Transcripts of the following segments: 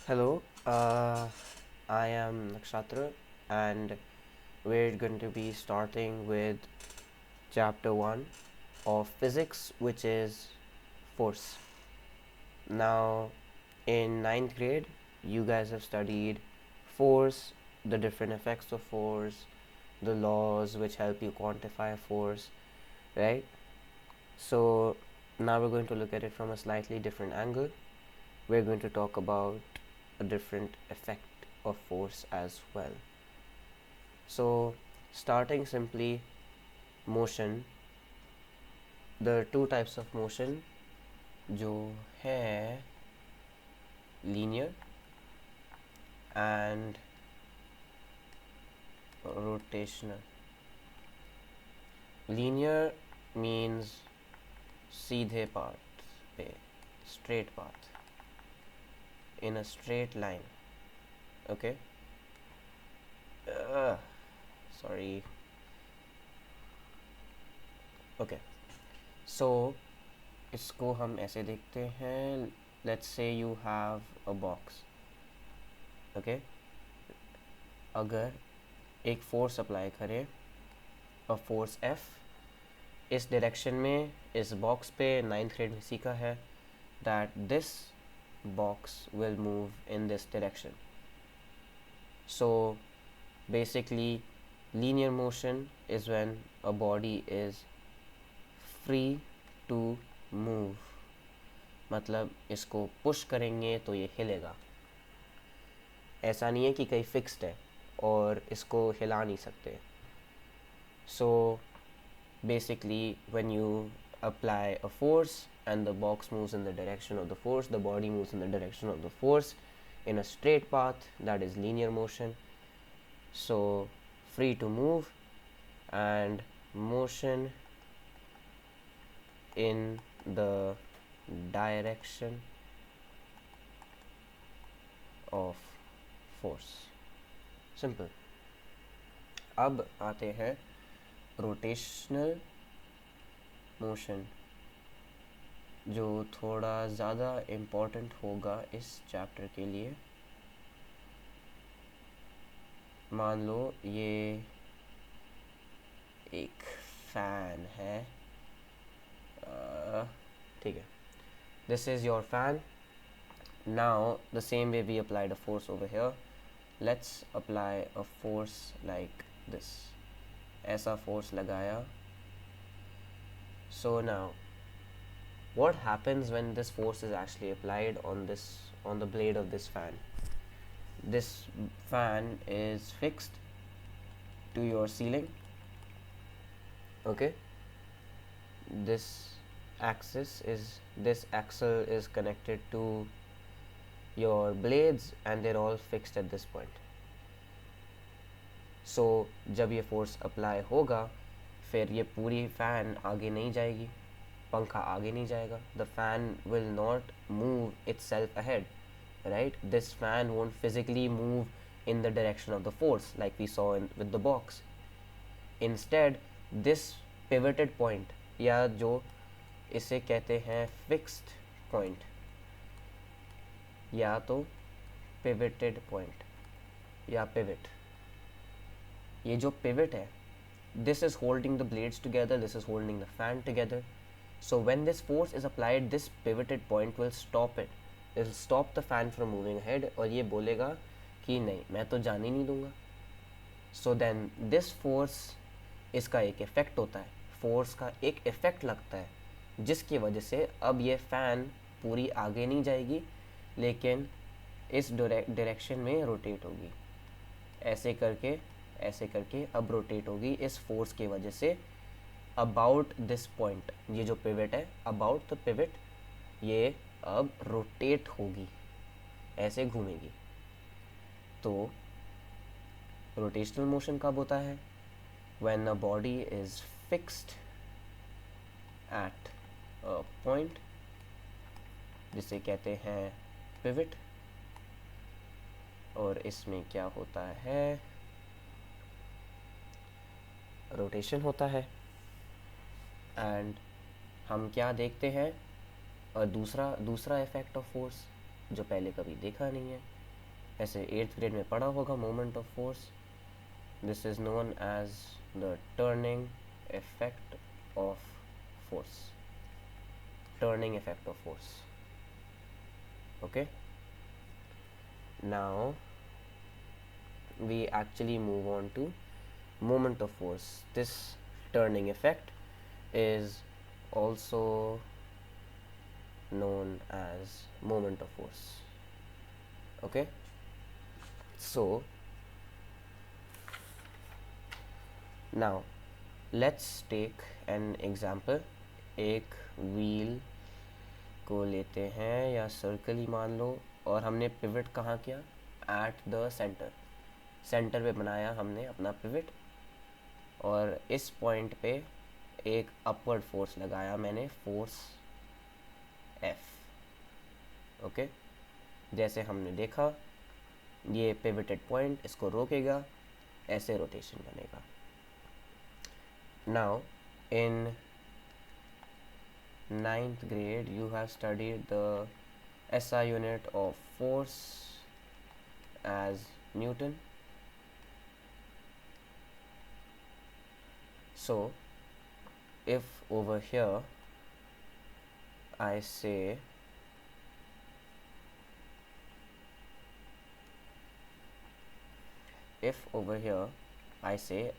Hello, I am Nakshatra, and we're going to be starting with chapter 1 of physics, which is force. Now, in ninth grade, you guys have studied force, the different effects of force, the laws which help you quantify force, right? So, now we're going to look at it from a slightly different angle. We're going to talk about a different effect of force as well. So, starting simply, motion, there are two types of motion जो है linear and rotational. Linear means सीधे path पे, straight path, in a straight line. Okay, sorry. Okay, so इसको हम ऐसे देखते हैं. Let's say you have a box. Okay, अगर एक फोर्स अप्लाई करें, अ फोर्स F, इस डायरेक्शन में, इस बॉक्स पे नाइन्थ ग्रेड में सीखा है that this box will move in this direction. So basically linear motion is when a body is free to move. मतलब इसको पुश करेंगे तो ये हिलेगा. ऐसा नहीं है कि कहीं फिक्स्ड है और इसको हिला नहीं सकते. सो basically when you apply a force and the box moves in the direction of the force, the body moves in the direction of the force in a straight path, that is linear motion. So free to move and motion in the direction of force. Simple. अब आते हैं rotational motion, जो थोड़ा ज़्यादा important होगा इस chapter के लिए. मान लो ये एक फ़ैन है. ठीक है, this is your fan. Now the same way we applied a force over here. Let's apply a force like this. ऐसा फोर्स लगाया. So now what happens when this force is actually applied on the blade of this fan? This fan is fixed to your ceiling. Okay, this axle is connected to your blades and they're all fixed at this point. So जब ये force apply होगा, फिर ये पूरी fan आगे नहीं जाएगी, पंखा आगे नहीं जाएगा. The fan will not move itself ahead, right? This fan won't physically move in the direction of the force like we saw with the box. Instead, this pivoted point, या जो इसे कहते हैं fixed point, या तो pivoted point या pivot, ये जो pivot है, this is holding the blades together, this is holding the fan together. So when this force is applied, this pivoted point will stop it. It will stop the fan from moving ahead और ये बोलेगा कि नहीं, मैं तो जाने नहीं दूंगा. So then this force, इसका एक इफ़ेक्ट होता है, फोर्स का एक इफ़ेक्ट लगता है, जिसकी वजह से अब ये फ़ैन पूरी आगे नहीं जाएगी, लेकिन इस डायरेक्शन में रोटेट होगी. ऐसे करके अब रोटेट होगी इस फोर्स की वजह से अबाउट दिस पॉइंट. ये जो पिवट है, अबाउट द पिवट, ये अब रोटेट होगी, ऐसे घूमेगी. तो रोटेशनल मोशन कब होता है? When a body is fixed at a point, जिसे कहते हैं पिवट. और इसमें क्या होता है? रोटेशन होता है. एंड हम क्या देखते हैं? दूसरा इफेक्ट ऑफ फोर्स, जो पहले कभी देखा नहीं है। ऐसे 8th ग्रेड में पढ़ा होगा moment of force. This is known as the turning effect of force, turning effect of force. Okay, now we actually move on to moment of force. This turning effect is also known as moment of force. Okay, so now let's take an example. एक wheel को लेते हैं या circle ही मान लो, और हमने pivot कहाँ किया? एट द सेंटर, सेंटर पे बनाया हमने अपना पिवट, और इस पॉइंट पे एक अपवर्ड फोर्स लगाया मैंने, फोर्स एफ। ओके, जैसे हमने देखा ये पिवटेड पॉइंट इसको रोकेगा, ऐसे रोटेशन बनेगा। Now in 9th grade you have studied the SI unit of force as Newton. So if over here I say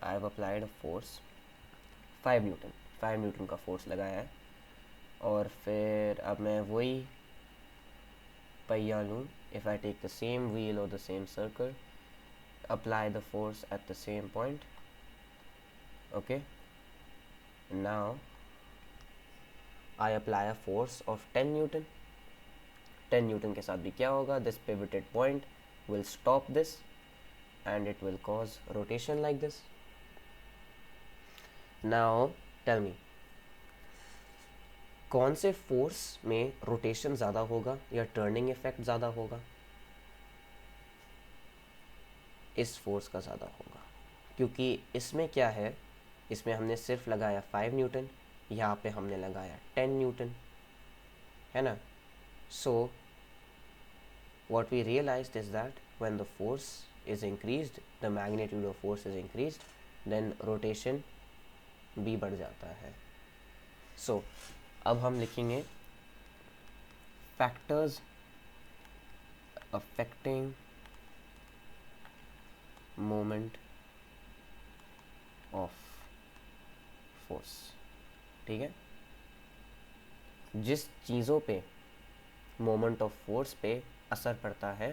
I have applied a force 5 Newton का force लगाया है, और फिर अब मैं वही पहिया लूँ, if I take the same wheel or the same circle, apply the force at the same point. Okay, now I apply a force of 10 Newton. 10 Newton के साथ भी क्या होगा? this pivoted point will stop this and it will cause rotation like this. Now tell me, कौन से force में rotation ज़्यादा होगा या टर्निंग इफेक्ट ज़्यादा होगा? इस फोर्स का ज़्यादा होगा, क्योंकि इसमें क्या है, इसमें हमने सिर्फ लगाया 5 न्यूटन, यहाँ पे हमने लगाया 10 न्यूटन, है ना। सो what we realized is that when the force is increased, the magnitude of force is increased, then rotation भी बढ़ जाता है। So अब हम लिखेंगे factors affecting moment of force। ठीक है, जिस चीज़ों पे मोमेंट ऑफ फोर्स पे असर पड़ता है।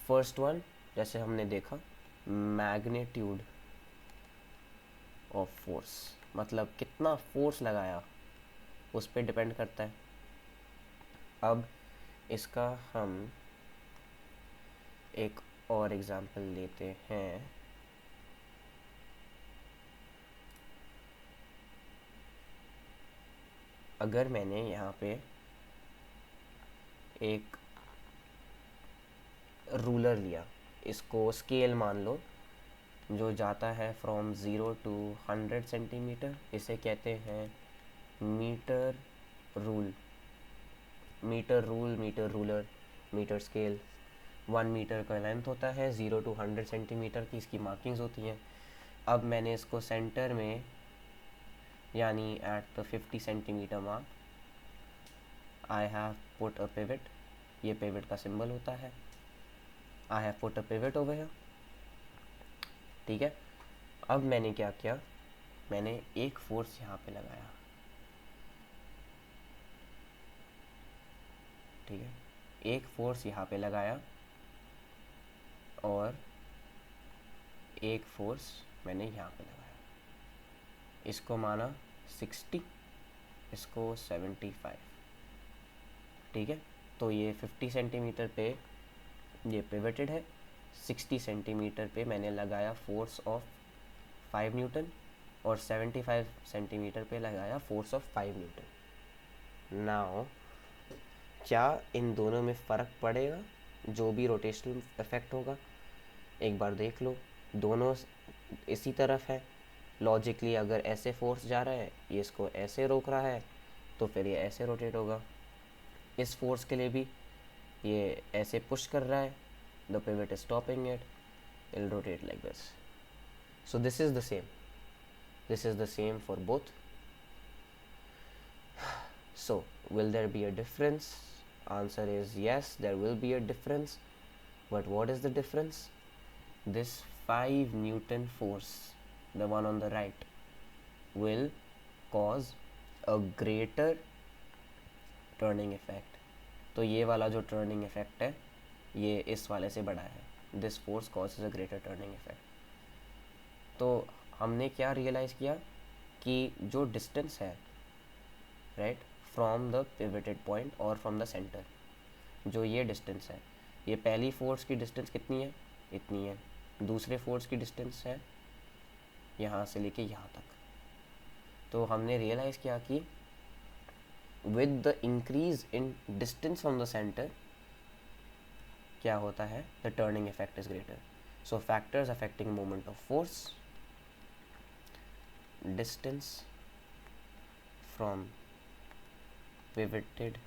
फर्स्ट वन, जैसे हमने देखा, मैग्नीट्यूड ऑफ फोर्स, मतलब कितना फोर्स लगाया उस पे डिपेंड करता है। अब इसका हम एक और एग्जांपल लेते हैं। अगर मैंने यहाँ पे एक रूलर लिया, इसको स्केल मान लो, जो जाता है फ्रॉम 0 to 100 सेंटीमीटर, इसे कहते हैं metre rule, metre ruler, metre scale. 1 metre का लेंथ होता है, 0 to 100 सेंटीमीटर की इसकी मार्किंग्स होती हैं। अब मैंने इसको सेंटर में, यानी at the 50 centimetre mark, I have put a pivot, ये पिवट का सिंबल होता है, I have put a pivot over here. ठीक है, अब मैंने क्या किया, मैंने एक फोर्स यहाँ पे लगाया। ठीक है, एक फोर्स यहाँ पे लगाया और एक फोर्स मैंने यहाँ पे लगाया। इसको माना 60, इसको 75। ठीक है, तो ये 50 सेंटीमीटर पे ये पिवटेड है, 60 सेंटीमीटर पे मैंने लगाया फोर्स ऑफ 5 न्यूटन, और 75 सेंटीमीटर पे लगाया फोर्स ऑफ 5 न्यूटन। नाउ क्या इन दोनों में फ़र्क पड़ेगा? जो भी रोटेशनल इफेक्ट होगा, एक बार देख लो, दोनों इसी तरफ है। लॉजिकली अगर ऐसे फोर्स जा रहा है, ये इसको ऐसे रोक रहा है, तो फिर ये ऐसे रोटेट होगा। इस फोर्स के लिए भी ये ऐसे पुश कर रहा है, the pivot is stopping it, it'll rotate like this. So this is the same. This is the same for both. So will there be a difference? Answer is yes, there will be a difference. But what is the difference? This 5 Newton force, the one on the right, will cause a greater turning effect. तो ये वाला जो turning effect है ये इस वाले से बड़ा है. This force causes a greater turning effect. तो हमने क्या रियलाइज़ किया कि जो डिस्टेंस है right from the pivoted point और फ्रॉम द सेंटर, जो ये डिस्टेंस है, ये पहली फोर्स की डिस्टेंस कितनी है, इतनी है. दूसरे फोर्स की डिस्टेंस है यहाँ से लेके यहाँ तक. तो हमने रियलाइज़ किया कि with the increase in distance from the centre क्या होता है, the turning effect is greater. So factors affecting moment of force, distance from pivoted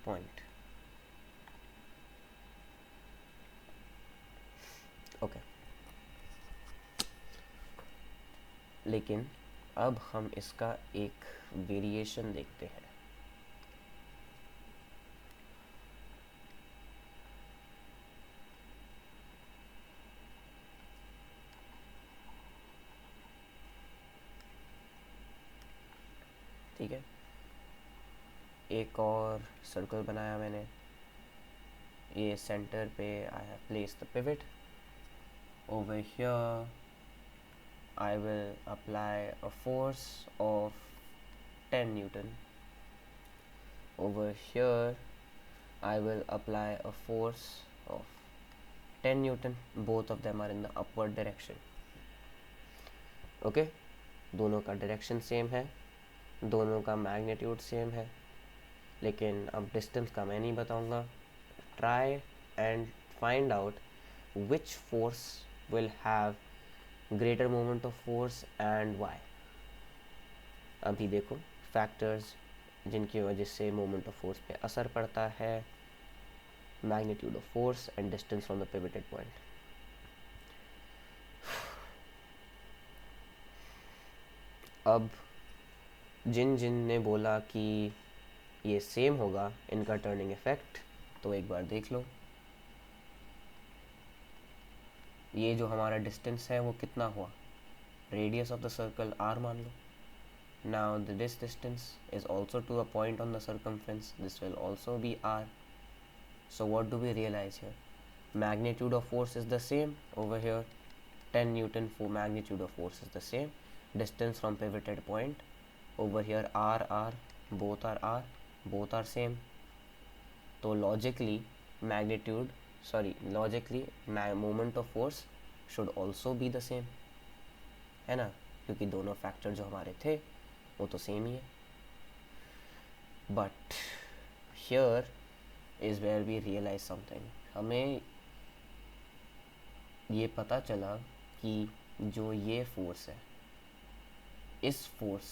point. Okay. लेकिन अब हम इसका एक वेरिएशन देखते हैं. ठीक है, एक और सर्कल बनाया मैंने. ये सेंटर पे I have place the pivot. Over here I will apply a force of 10 Newton. Over here I will apply a force of 10 Newton. Both of them are in the upward direction. Okay, दोनों का direction same है, दोनों का magnitude same है, लेकिन अब distance का मैं नहीं बताऊंगा. Try and find out which force will have greater moment of force and why. अभी देखो फैक्टर्स जिनकी वजह से मोमेंट ऑफ फोर्स पे असर पड़ता है, magnitude of force and distance from the pivoted point. अब जिन जिन ने बोला कि ये सेम होगा इनका टर्निंग इफेक्ट, तो एक बार देख लो. ये जो हमारा डिस्टेंस है वो कितना हुआ, radius of the circle r मान लो. Now this distance is also to a point on the circumference, this will also be r. So what do we realize here, magnitude of force is the same over here, 10 Newton for magnitude of force is the same. Distance from pivoted point over here r, both are same. तो logically moment of force should also be the same, है ना, क्योंकि दोनों factor जो हमारे थे वो तो सेम ही है. But here is where we realize something. हमें ये पता चला कि जो ये फोर्स है, इस फोर्स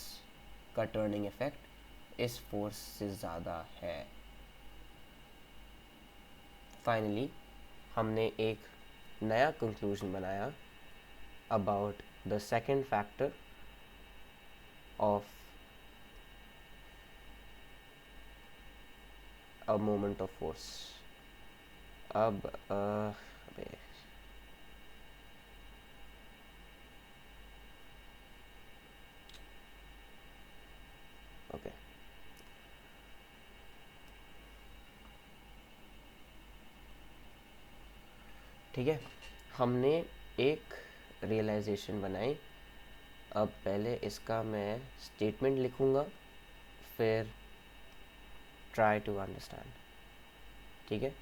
का टर्निंग इफेक्ट इस फोर्स से ज़्यादा है. फाइनली हमने एक नया कंक्लूजन बनाया about the second factor of a moment of force. अब ओके, ठीक है, हमने एक रियलाइजेशन बनाई. अब पहले इसका मैं स्टेटमेंट लिखूँगा, फिर ट्राई टू अंडरस्टैंड. ठीक है,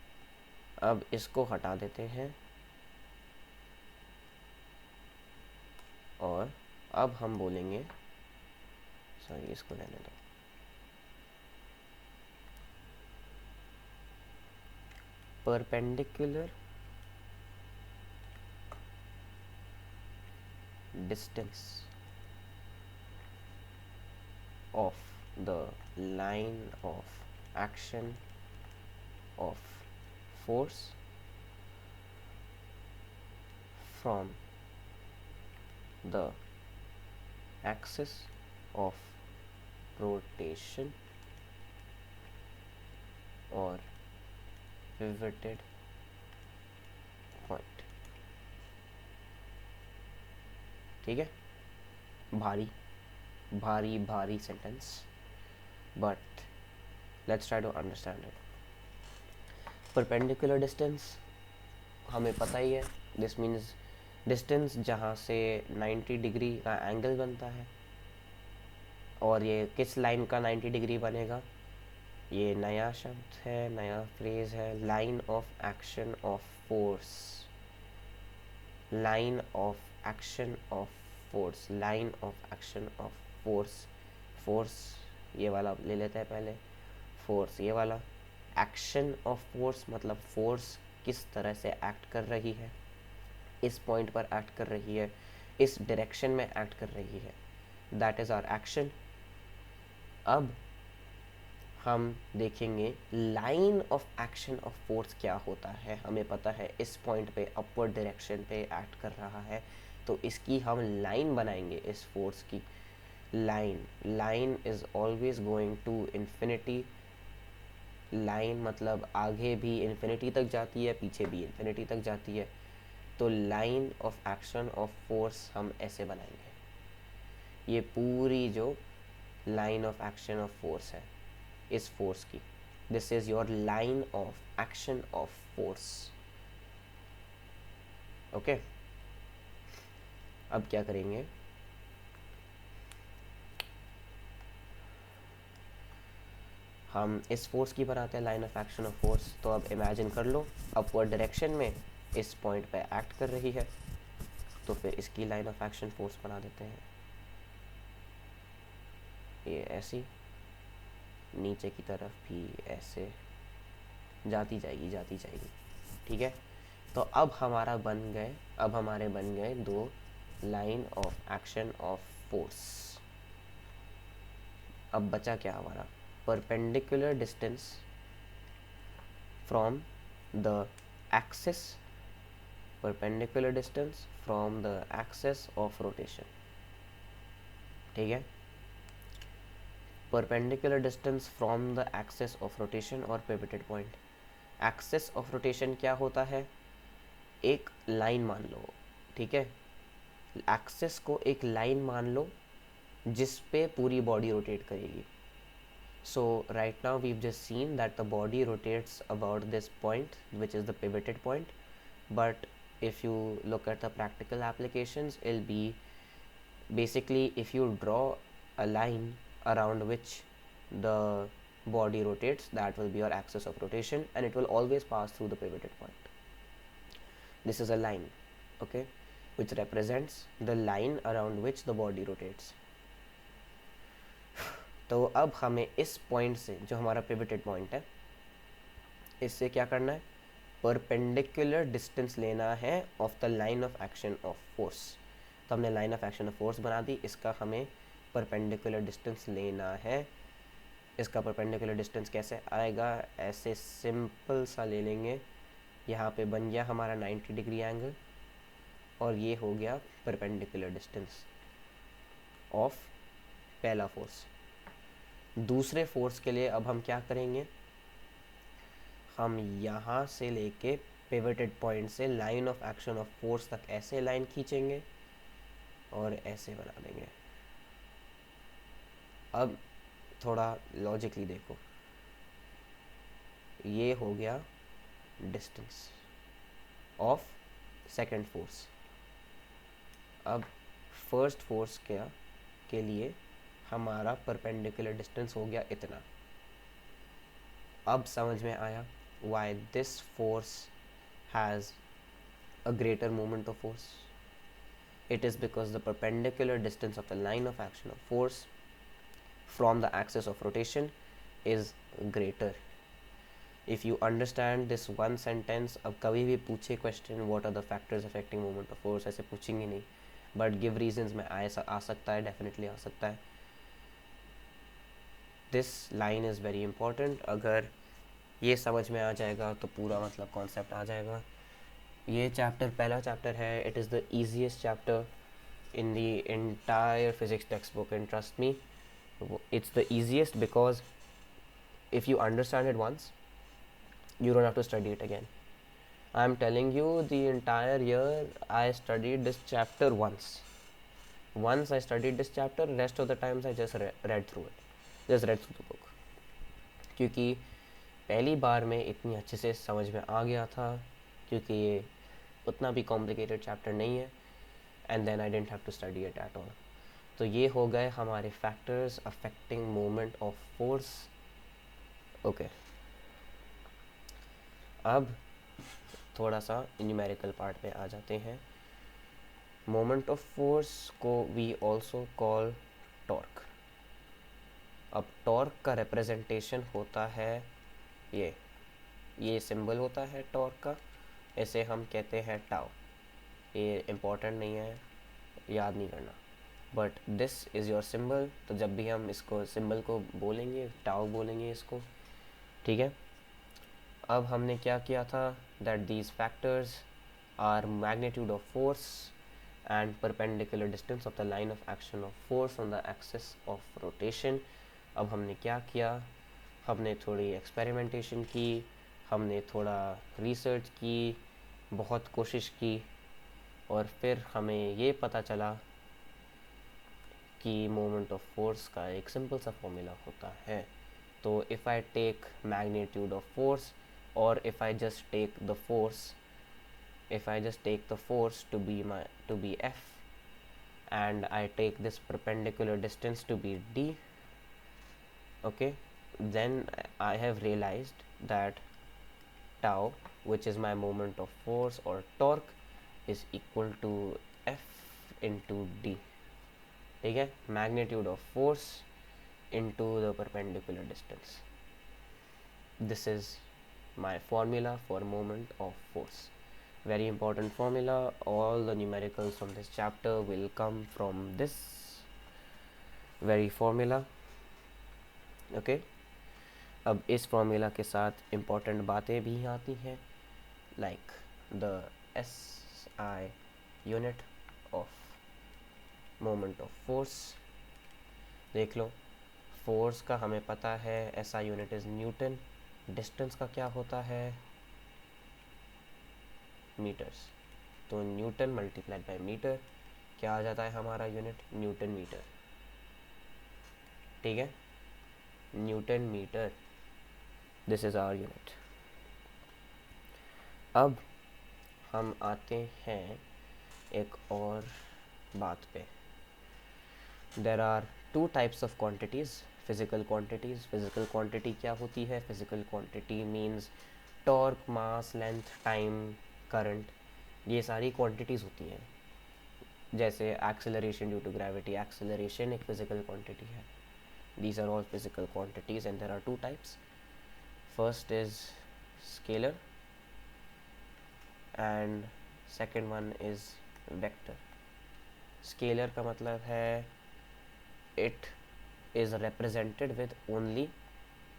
अब इसको हटा देते हैं और अब हम बोलेंगे, सॉरी इसको लेने दो. Perpendicular distance of the line of action of force from the axis of rotation or pivoted point. ठीक है, भारी भारी भारी sentence, but let's try to understand it. Perpendicular distance हमें पता ही है, दिस मीन्स डिस्टेंस जहाँ से 90 डिग्री का एंगल बनता है. और ये किस लाइन का 90 डिग्री बनेगा, ये नया शब्द है, नया फ्रेज है, line of action of force. Line of action of force, line of action of force. Force ये वाला ले लेते हैं पहले, फोर्स ये वाला. एक्शन ऑफ फोर्स मतलब फोर्स किस तरह से एक्ट कर रही है, इस पॉइंट पर एक्ट कर रही है, इस डायरेक्शन में एक्ट कर रही है, दैट इज़ आवर एक्शन. अब हम देखेंगे line of action of force क्या होता है. हमें पता है इस पॉइंट पे अपवर्ड डायरेक्शन पे एक्ट कर रहा है, तो इसकी हम लाइन बनाएंगे, इस फोर्स की line. Line is always going to infinity. Line मतलब आगे भी इन्फिनिटी तक जाती है, पीछे भी इन्फिनिटी तक जाती है. तो line of action of force हम ऐसे बनाएंगे. ये पूरी जो line of action of force है इस फोर्स की, this is your line of action of force. Okay, अब क्या करेंगे, हम इस फोर्स की बनाते हैं line of action of force. तो अब इमेजिन कर लो अपवर्ड डायरेक्शन में इस पॉइंट पे एक्ट कर रही है, तो फिर इसकी लाइन ऑफ एक्शन फोर्स बना देते हैं. ये ऐसी नीचे की तरफ भी ऐसे जाती जाएगी जाती जाएगी. ठीक है, तो अब हमारा बन गए, अब हमारे बन गए दो line of action of force. अब बचा क्या हमारा, perpendicular distance from the axis, perpendicular distance from the axis of rotation. ठीक है, perpendicular distance from the axis of rotation और pivoted point. Axis of rotation क्या होता है, एक लाइन मान लो. ठीक है, एक्सिस को एक लाइन मान लो जिस पे पूरी बॉडी रोटेट करेगी. So right now we have just seen that the body rotates about this point which is the pivoted point. But if you look at the practical applications, it'll be basically if you draw a line around which the body rotates, that will be your axis of rotation, and it will always pass through the pivoted point. This is a line, okay, which represents the line around which the body rotates. तो अब हमें इस point से, जो हमारा pivoted point है, इससे क्या करना है, परपेंडिकुलर डिस्टेंस लेना है of the line of action of force. तो हमने line of action of force बना दी, इसका हमें परपेंडिकुलर डिस्टेंस लेना है. इसका परपेंडिकुलर डिस्टेंस कैसे आएगा, ऐसे सिंपल सा ले लेंगे. यहाँ पे बन गया हमारा 90 डिग्री एंगल, और ये हो गया परपेंडिकुलर डिस्टेंस ऑफ पहला फोर्स. दूसरे फोर्स के लिए अब हम क्या करेंगे, हम यहाँ से लेके पिवटेड पॉइंट से line of action of force तक ऐसे लाइन खींचेंगे और ऐसे बना देंगे. अब थोड़ा लॉजिकली देखो, ये हो गया डिस्टेंस ऑफ सेकंड फोर्स. अब फर्स्ट फोर्स के लिए हमारा परपेंडिकुलर डिस्टेंस हो गया इतना. अब समझ में आया why this force has a greater moment of force. It is because the perpendicular distance of the line of action of force from the axis of rotation is greater. If you understand this one sentence, अब कभी भी पूछे question what are the factors affecting moment of force, ऐसे पूछेंगे नहीं, but give reasons में आ सकता है, definitely आ सकता है. This line is very important. अगर ये समझ में आ जाएगा तो पूरा मतलब कॉन्सेप्ट आ जाएगा. ये चैप्टर पहला चैप्टर है. It is the easiest chapter in the entire physics textbook, and trust me, it's the easiest because if you understand it once, you don't have to study it again. I'm telling you, the entire year I studied this chapter once I studied this chapter. Rest of the times I just read through it, just read through the book, क्योंकि पहली बार में इतनी अच्छे से समझ में आ गया था, क्योंकि ये उतना भी कॉम्प्लिकेटेड चैप्टर नहीं है. And then I don't have to study it at all. तो ये हो गए हमारे factors affecting moment of force. Okay, अब थोड़ा सा न्यूमेरिकल पार्ट पे आ जाते हैं. मोमेंट ऑफ फोर्स को वी ऑल्सो कॉल टॉर्क. अब टॉर्क का रिप्रेजेंटेशन होता है ये सिंबल होता है टॉर्क का. इसे हम कहते हैं टाउ. ये इम्पोर्टेंट नहीं है, याद नहीं करना, but this is your symbol. तो जब भी हम इसको सिंबल को बोलेंगे टाउ बोलेंगे इसको, ठीक है. अब हमने क्या किया था, that these factors are magnitude of force and perpendicular distance of the line of action of force on the axis of rotation. अब हमने क्या किया, हमने थोड़ी एक्सपेरिमेंटेशन की, हमने थोड़ा रिसर्च की, बहुत कोशिश की, और फिर हमें ये पता चला कि मोमेंट ऑफ फोर्स का एक सिंपल सा फॉर्मूला होता है. तो if I take magnitude of force, और if I just take the force, if I just take the force to be F, and I take this perpendicular distance to be D, okay, then I have realized that tau, which is my moment of force or torque, is equal to F into D. ठीक है, magnitude of force into the perpendicular distance. This is my formula for moment of force. Very important formula. All the numericals from this chapter will come from this very formula. Okay, अब इस formula के साथ important बातें भी आती हैं, like the SI unit of moment of force. देख लो, force का हमें पता है, SI unit is Newton. distance का क्या होता है, मीटर्स. तो न्यूटन मल्टीप्लाइड बाय मीटर क्या आ जाता है हमारा यूनिट, न्यूटन मीटर. ठीक है, newton metre, this is our unit. अब हम आते हैं एक और बात पे. There are two types of quantities. Physical quantities. Physical quantity क्या होती है, physical quantity means torque, mass, length, time, current, ये सारी क्वांटिटीज़ होती हैं. जैसे acceleration due to gravity, acceleration एक फिजिकल क्वांटिटी है. These are all physical quantities and there are two types. First is scalar and second one is vector. Scalar का मतलब है it is represented with only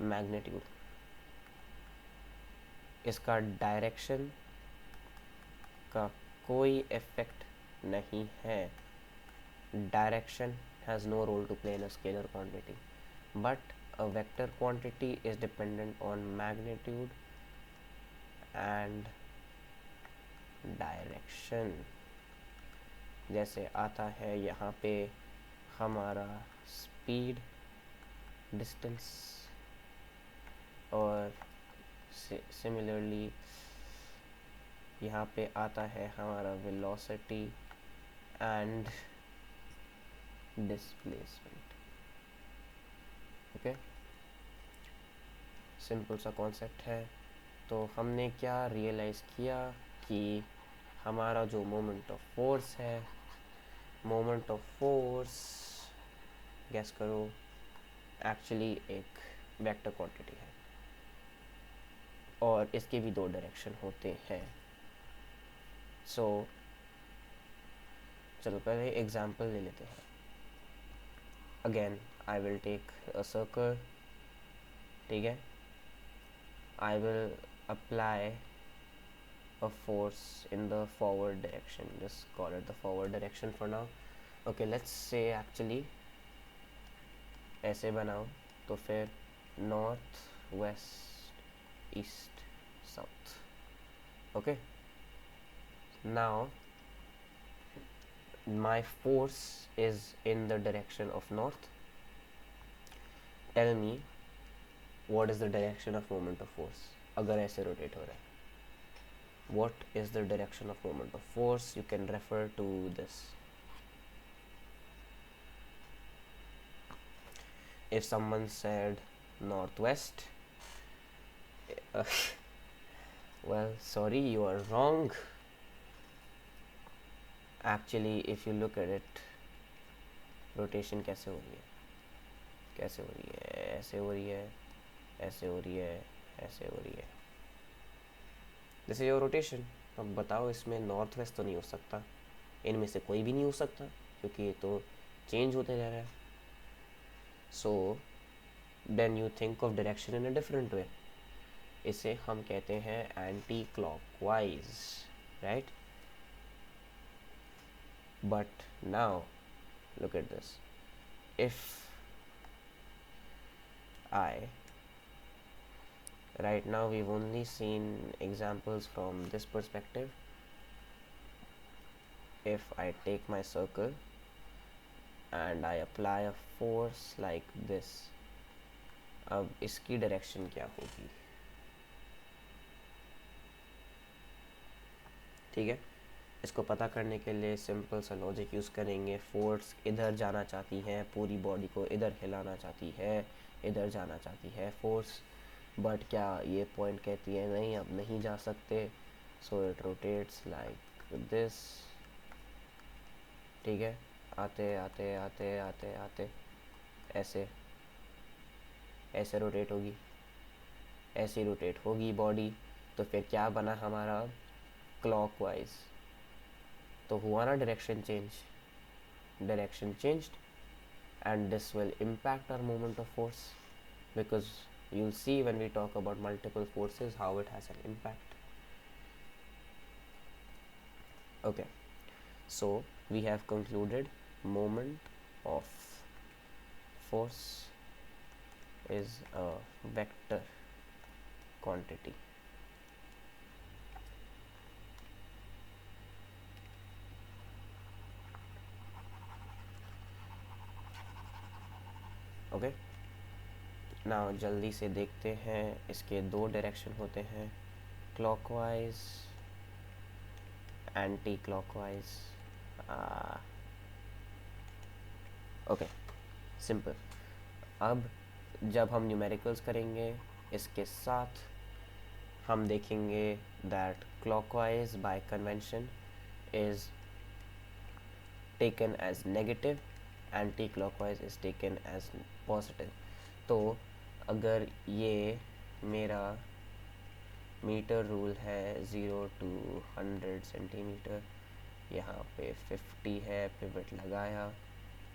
magnitude. इसका direction का कोई effect नहीं है. Direction has no role to play in a scalar quantity, but a vector quantity is dependent on magnitude and direction. जैसे आता है यहाँ पे हमारा स्पीड, डिस्टेंस, और सिमिलरली यहाँ पे आता है हमारा velocity and displacement. Okay, simple सा कॉन्सेप्ट है. तो हमने क्या रियलाइज़ किया कि हमारा जो मोमेंट ऑफ फोर्स है, मोमेंट ऑफ फोर्स गैस करो, एक्चुअली एक वेक्टर क्वांटिटी है, और इसके भी दो डायरेक्शन होते हैं. सो चलो पहले एग्जांपल ले लेते हैं. Again I will take a circle ठीक है, I will apply a force in the forward direction, just call it the forward direction for now. Okay, let's say actually ऐसे बनाओ तो फिर north west east south. Okay, now my force is in the direction of north. Tell me what is the direction of moment of force अगर ऐसे rotate हो रहा है. What is the direction of moment of force? You can refer to this. If someone said northwest, well, sorry, you are wrong. Actually, if you look at it, rotation कैसे हो रही है, कैसे हो रही है, ऐसे हो रही है, ऐसे हो रही है, ऐसे हो रही है. This is your rotation. अब बताओ इसमें नॉर्थ वेस्ट तो नहीं हो सकता, इनमें से कोई भी नहीं हो सकता क्योंकि ये तो चेंज होते जा रहा है. So then you think of direction in a different way. इसे हम कहते हैं anti clockwise, right? But now look at this. If I, right now we've only seen examples from this perspective. If I take my circle and I apply a force like this, अब इसकी direction क्या होगी? ठीक है, इसको पता करने के लिए सिंपल सा लॉजिक यूज़ करेंगे. फोर्स इधर जाना चाहती है, पूरी बॉडी को इधर हिलाना चाहती है, इधर जाना चाहती है फोर्स, बट क्या ये पॉइंट कहती है नहीं अब नहीं जा सकते, so it rotates like this. ठीक है, आते आते आते आते आते ऐसे ऐसे रोटेट होगी, ऐसे रोटेट होगी बॉडी. तो फिर क्या बना हमारा? क्लॉकवाइज. तो हुआ ना direction change, direction changed, and this will impact our moment of force, because you'll see when we talk about multiple forces how it has an impact. Okay, so we have concluded moment of force is a vector quantity. Okay, now जल्दी से देखते हैं. इसके दो direction होते हैं, clockwise, anticlockwise. Okay, simple. अब जब हम न्यूमेरिकल्स करेंगे इसके साथ हम देखेंगे that clockwise by convention is taken as negative, anti clockwise is taken as positive. तो अगर ये मेरा मीटर रूल है 0 to 100 सेंटीमीटर, यहाँ पे 50 है, पिवट लगाया,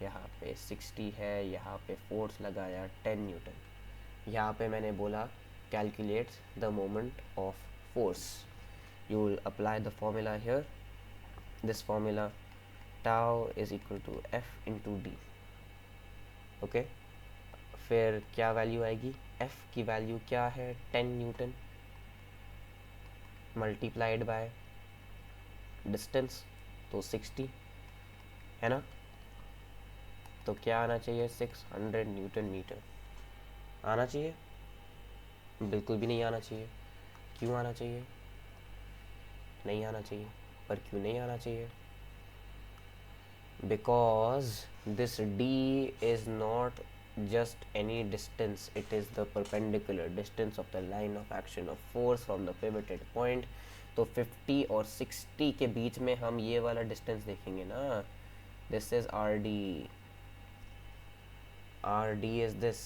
यहाँ पे 60 है, यहाँ पे फोर्स लगाया 10 न्यूटन. यहाँ पे मैंने बोला calculate the moment of force. You will apply the formula here. This formula tau is equal to F into D. Okay, फिर क्या वैल्यू आएगी? एफ की वैल्यू क्या है? 10 न्यूटन मल्टीप्लाइड बाय डिस्टेंस, तो 60 है ना. तो क्या आना चाहिए? 600 न्यूटन मीटर आना चाहिए? बिल्कुल भी नहीं आना चाहिए. क्यों आना चाहिए? नहीं आना चाहिए. पर क्यों नहीं आना चाहिए? Because this D is not just any distance, it is the perpendicular distance of the line of action of force from the pivoted point. तो 50 और 60 के बीच में हम ये वाला डिस्टेंस देखेंगे ना. This is R D. R D is this,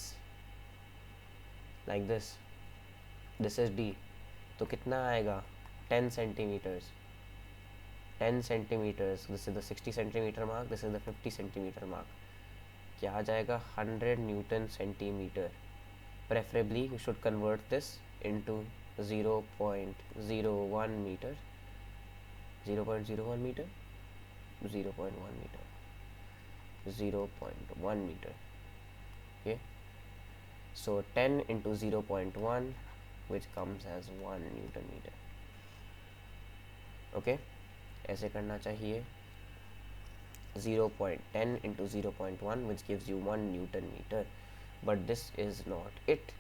like this. This is D. तो कितना आएगा? 10 centimetres. 10 centimetres. This is the 60 centimetre mark, this is the 50 centimetre mark. क्या आ जाएगा? 100 newton centimetre. Preferably you should convert this into 0.01 meter, 0.01 meter, 0.1 meter, 0.1 meter. Okay, so 10 into 0.1, which comes as 1 Newton meter. Okay, ऐसे करना चाहिए 0.10 into 0.1, which gives you 1 Newton meter. But this is not it,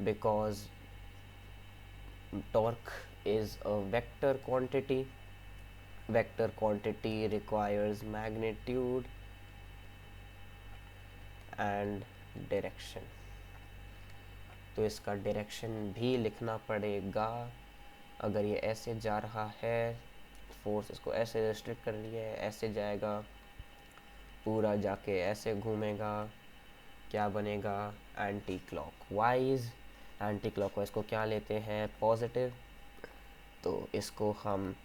because torque is a vector quantity. Vector quantity requires magnitude and direction. तो इसका direction भी लिखना पड़ेगा. अगर ये ऐसे जा रहा है, फोर्स इसको ऐसे रिस्ट्रिक्ट कर रही है, ऐसे जाएगा, पूरा जाके ऐसे घूमेगा, क्या बनेगा? Anti clockwise. एंटी क्लॉकवाइज को क्या लेते हैं? पॉजिटिव. तो इसको हम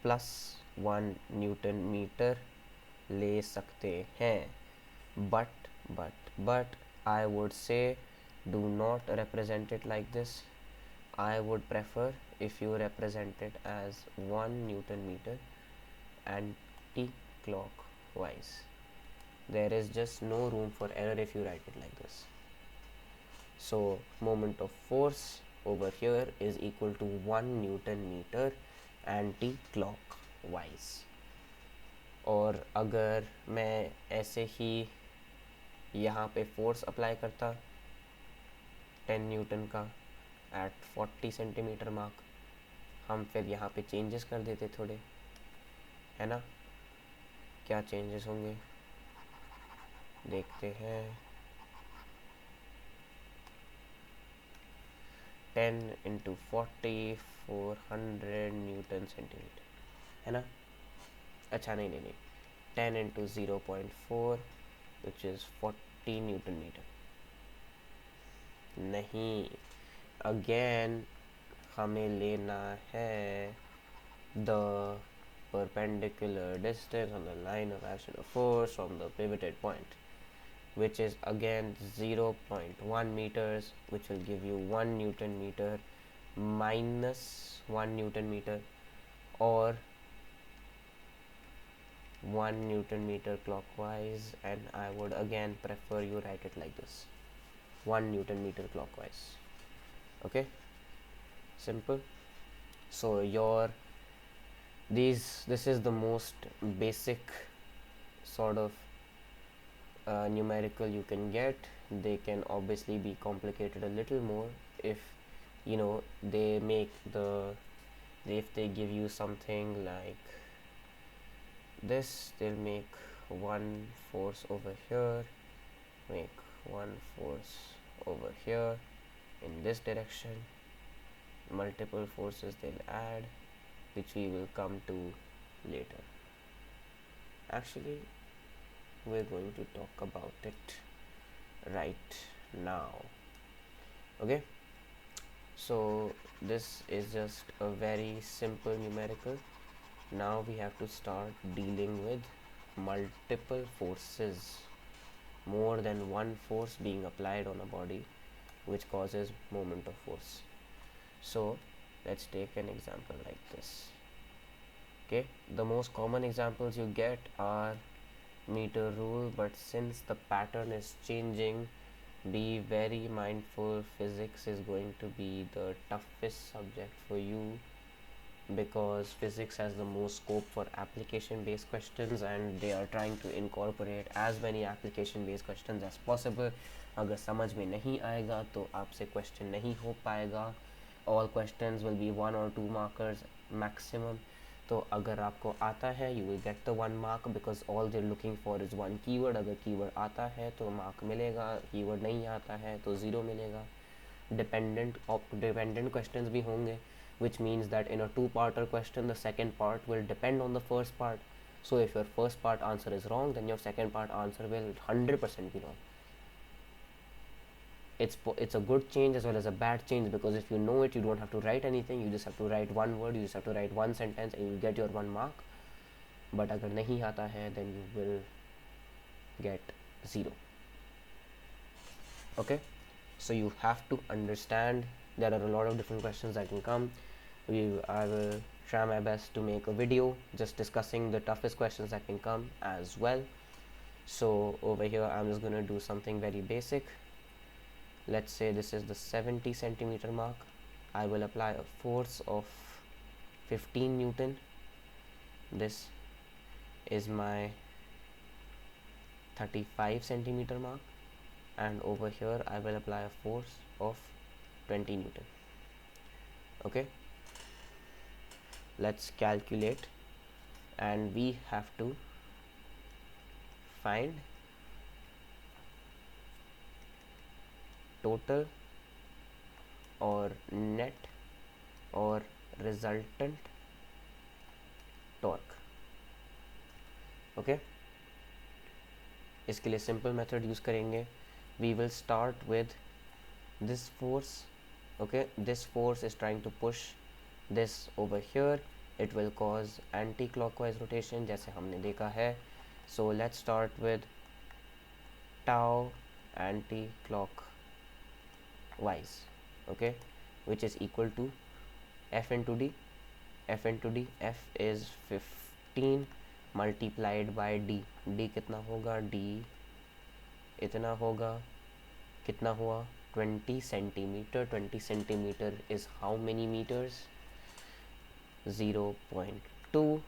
+1 न्यूटन मीटर ले सकते हैं. but I would say do not represent it like this. I would prefer if you represent it as 1 Newton meter anti-clockwise. There is just no room for error if you write it like this. So moment of force over here is equal to 1 Newton meter anti-clockwise. और अगर मैं ऐसे ही यहाँ पे force apply करता 10 Newton का eight 40 centimetre mark, हम फिर यहाँ पे चेंजेस कर देते थोड़े, है ना? क्या चेंजेस होंगे देखते हैं. 10 into 40, 400 न्यूटन सेंटीमीटर, है ना? अच्छा नहीं, 10 into 0.4 which is 40 Newton metre. नहीं, अगेन हमें लेना है the perpendicular distance on the line of action of force from the pivoted point, which is again 0.1 meters, which will give you 1 Newton meter minus 1 Newton meter, or 1 Newton meter clockwise, and I would again prefer you write it like this, 1 Newton meter clockwise. Okay, simple. So this is the most basic sort of numerical you can get. They can obviously be complicated a little more if you know if they give you something like this. They'll make one force over here, make one force over here in this direction, multiple forces they'll add, which we will come to later. Actually, we're going to talk about it right now. Okay, so this is just a very simple numerical. Now we have to start dealing with multiple forces, more than one force being applied on a body, which causes moment of force. So let's take an example like this. Okay, the most common examples you get are meter rule, but since the pattern is changing, be very mindful. Physics is going to be the toughest subject for you, because physics has the most scope for application based questions, and they are trying to incorporate as many application based questions as possible. अगर समझ में नहीं आएगा तो आपसे question नहीं हो पाएगा. All questions will be 1 or 2 markers maximum. तो अगर आपको आता है you will get the 1 mark, because all they're looking for is one keyword. अगर keyword आता है तो mark मिलेगा, keyword नहीं आता है तो 0 मिलेगा. Dependent questions भी होंगे, which means that in a 2-parter question the second part will depend on the first part. So if your first part answer is wrong, then your second part answer will 100% be wrong. It's a good change as well as a bad change, because if you know it, you don't have to write anything. You just have to write one word, you just have to write one sentence, and you get your 1 mark. But अगर नहीं आता है, then you will get 0. Okay, so you have to understand there are a lot of different questions that can come. I will try my best to make a video just discussing the toughest questions that can come as well. So over here I'm just going to do something very basic. Let's say this is the 70 centimeter mark. I will apply a force of 15 Newton. This is my 35 centimeter mark, and over here I will apply a force of 20 Newton. Okay, let's calculate, and we have to find total or net or resultant torque. Okay, इसके लिए simple method use करेंगे. We will start with this force. Okay, this force is trying to push this over here. It will cause anti-clockwise rotation जैसे हमने देखा है. So let's start with tau anti-clockwise, okay, which is equal to F into D. F into D, F is 15 multiplied by D. D कितना होगा? D इतना होगा. कितना हुआ? 20 centimeter. 20 centimeter is how many meters? 0.2.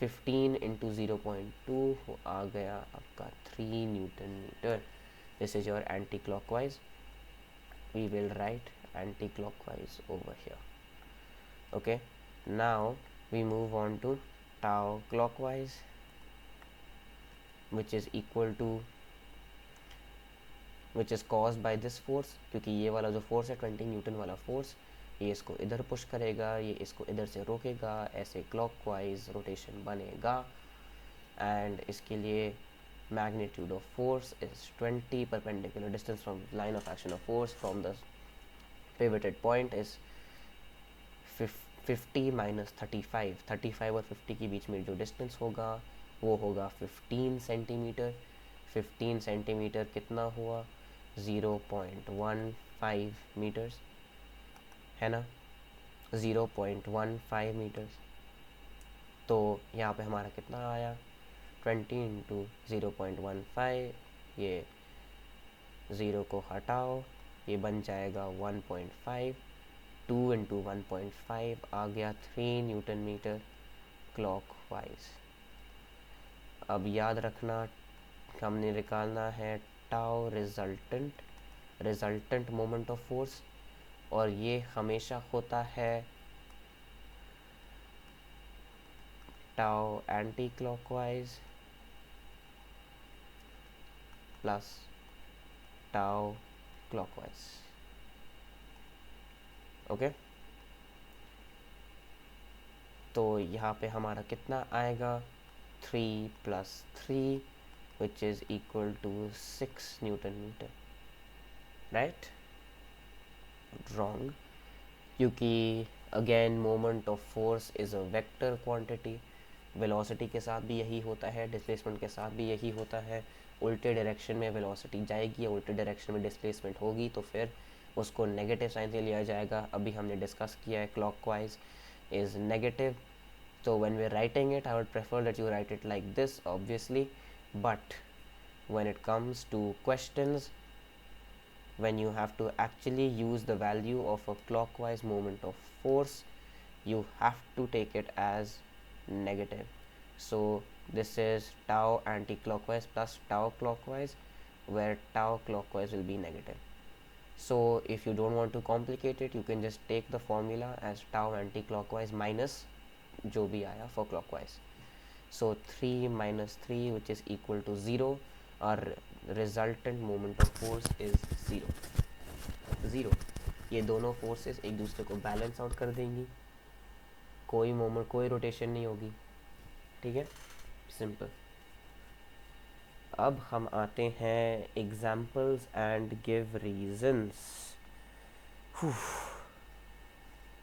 15 into 0.2 आ गया आपका 3 Newton meter. This is your anti-clockwise. We will write anti-clockwise over here. Okay, now we move on to tau clockwise, which is equal to, which is caused by this force, क्योंकि ये वाला जो force है 20 Newton वाला force, ये इसको इधर push करेगा, ये इसको इधर से रोकेगा, ऐसे क्लॉकवाइज रोटेशन बनेगा. एंड इसके लिए magnitude of force is 20. Perpendicular distance from line of action of force from the pivoted point is 50 minus 35. 35 और 50 के बीच में जो डिस्टेंस होगा वो होगा 15 सेंटीमीटर. 15 सेंटीमीटर कितना हुआ? 0.15 मीटर्स है ना, 0.15 मीटर्स. तो यहाँ पे हमारा कितना आया? 20 इंटू 0.15. ये 0 को हटाओ, ये बन जाएगा 1.5. 2 इंटू 1.5 आ गया 3 न्यूटन मीटर क्लॉकवाइज. अब याद रखना हमने निकालना है tau resultant moment of force, और ये हमेशा होता है tau anti clockwise plus tau clockwise. Okay, तो यहाँ पे हमारा कितना आएगा? 3 plus 3 which is equal to 6 Newton meter. Right? Wrong, क्योंकि again moment of force is a vector quantity. Velocity के साथ भी यही होता है, डिस्प्लेसमेंट के साथ भी यही होता है. उल्टे डायरेक्शन में वेलोसिटी जाएगी या उल्टे डायरेक्शन में डिस्प्लेसमेंट होगी तो फिर उसको नेगेटिव साइन से लिया जाएगा. अभी हमने डिस्कस किया है clockwise is negative. So when we're writing it, I would prefer that you write it like this, obviously. But when it comes to questions, when you have to actually use the value of a clockwise moment of force, you have to take it as negative. So this is tau anti-clockwise plus tau clockwise, where tau clockwise will be negative. So if you don't want to complicate it, you can just take the formula as tau anti-clockwise minus जो भी आया for clockwise. So 3 minus 3 which is equal to 0. Our resultant moment of force is 0. ये दोनों forces एक दूसरे को balance out कर देंगी, कोई मोमेंट कोई रोटेशन नहीं होगी. ठीक है, सिंपल. अब हम आते हैं एग्जाम्पल्स एंड गिव रीजंस.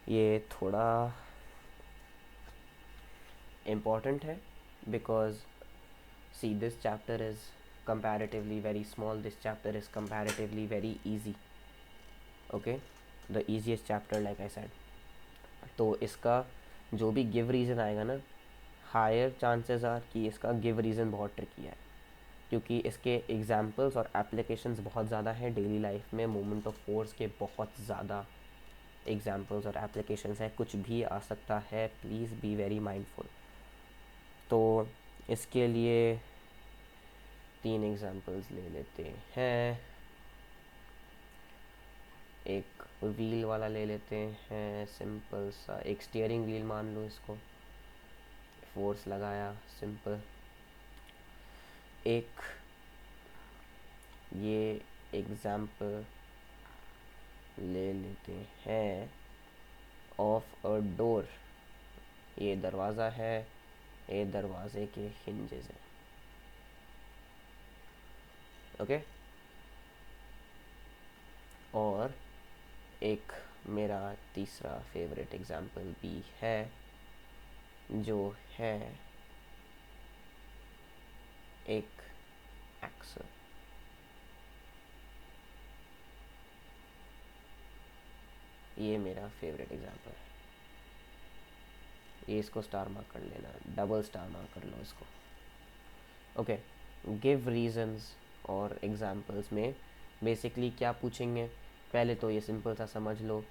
ये थोड़ा important है because see this chapter is comparatively very small. This chapter is comparatively very easy. Okay, the easiest chapter like I said. तो इसका जो भी गिव रीज़न आएगा ना, हायर चांसेस आर कि इसका गिव रीज़न बहुत ट्रिकी है, क्योंकि इसके एग्जाम्पल्स और एप्लीकेशंस बहुत ज़्यादा हैं डेली लाइफ में. मोमेंट ऑफ फोर्स के बहुत ज़्यादा एग्जाम्पल्स और एप्लीकेशंस हैं, कुछ भी आ सकता है. Please be very mindful. तो इसके लिए 3 एग्जाम्पल्स ले लेते हैं. एक व्हील वाला ले लेते हैं, सिंपल सा. एक स्टीयरिंग व्हील मान लो इसको, फोर्स लगाया, सिंपल. एक ये एग्जाम्पल ले लेते हैं ऑफ अ डोर. ये दरवाज़ा है, ये दरवाजे के हिंजेस हैं. ओके. और एक मेरा तीसरा फेवरेट एग्जाम्पल भी है, जो है एक एक्सल. ये मेरा फेवरेट एग्जाम्पल है. ये इसको स्टार मार्क कर लेना, डबल स्टार मार्क कर लो इसको. ओके. गिव रीजंस और एग्जाम्पल्स में बेसिकली क्या पूछेंगे, पहले तो ये सिंपल सा समझ लो.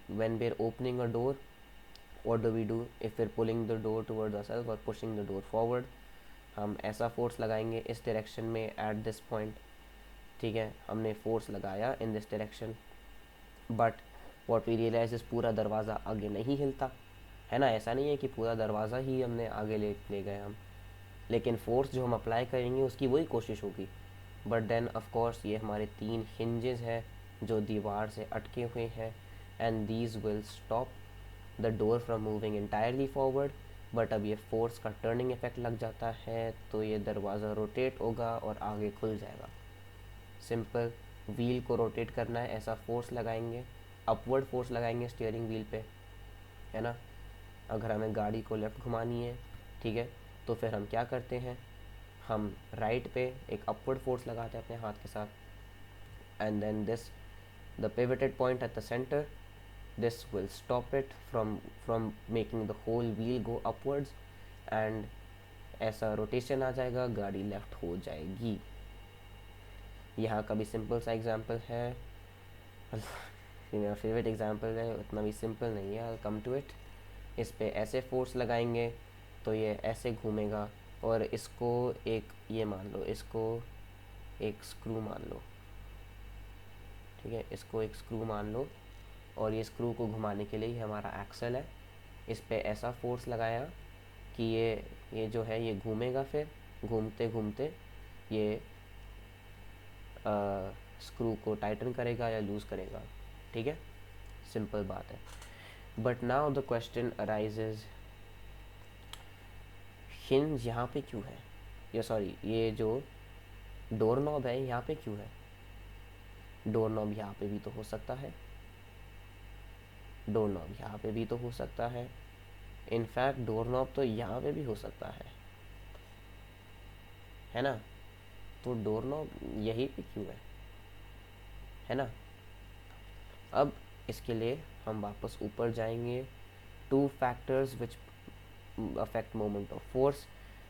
When we are opening a door, what do we do if we are pulling the door towards ourselves और पुशिंग द डोर फॉरवर्ड. हम ऐसा फोर्स लगाएंगे इस डायरेक्शन में एट दिस पॉइंट. ठीक है, हमने फोर्स लगाया in this direction, but what we realise इस पूरा दरवाज़ा आगे नहीं हिलता है ना. ऐसा नहीं है कि पूरा दरवाज़ा ही हमने आगे ले गए हम, लेकिन फोर्स जो हम अप्लाई करेंगे उसकी वही कोशिश होगी. बट देन ऑफ कोर्स ये हमारे 3 हिंजेस हैं जो दीवार से अटके हुए हैं, and these will stop the door from moving entirely forward. But अब ये फोर्स का टर्निंग इफेक्ट लग जाता है, तो ये दरवाज़ा रोटेट होगा और आगे खुल जाएगा. सिंपल. व्हील को रोटेट करना है, ऐसा फोर्स लगाएंगे, अपवर्ड फोर्स लगाएंगे स्टीयरिंग व्हील पे, है ना. अगर हमें गाड़ी को लेफ़्ट घुमानी है, ठीक है, तो फिर हम क्या करते हैं, हम राइट पे एक अपवर्ड फोर्स लगाते हैं अपने हाथ के साथ, and then this the pivoted point at the centre, this will stop it from making the whole wheel go upwards, and ऐसा रोटेशन आ जाएगा, गाड़ी लेफ्ट हो जाएगी. यहाँ का भी सिंपल सा एग्जांपल है. मेरा फेवरेट एग्जांपल है, उतना भी सिंपल नहीं है. आई कम टू इट. इस पे ऐसे फोर्स लगाएंगे तो ये ऐसे घूमेगा, और इसको एक ये मान लो, इसको एक स्क्रू मान लो. ठीक है, इसको एक स्क्रू मान लो, और ये स्क्रू को घुमाने के लिए ही हमारा एक्सल है. इस पे ऐसा फोर्स लगाया कि ये जो है ये घूमेगा, फिर घूमते घूमते ये स्क्रू को टाइटन करेगा या लूज़ करेगा. ठीक है, सिंपल बात है. But now the question arises, hinge यहाँ पे क्यों है, या सॉरी ये जो डोर नॉब है यहाँ पे क्यों है. डोर नॉब यहाँ पे भी तो हो सकता है, डोर नॉब यहाँ पे भी तो हो सकता है. इनफैक्ट डोर नॉब तो यहाँ पे भी हो सकता है ना. तो डोर नॉब यहीं पे क्यों है ना. अब इसके लिए हम वापस ऊपर जाएंगे. 2 factors which affect moment of force,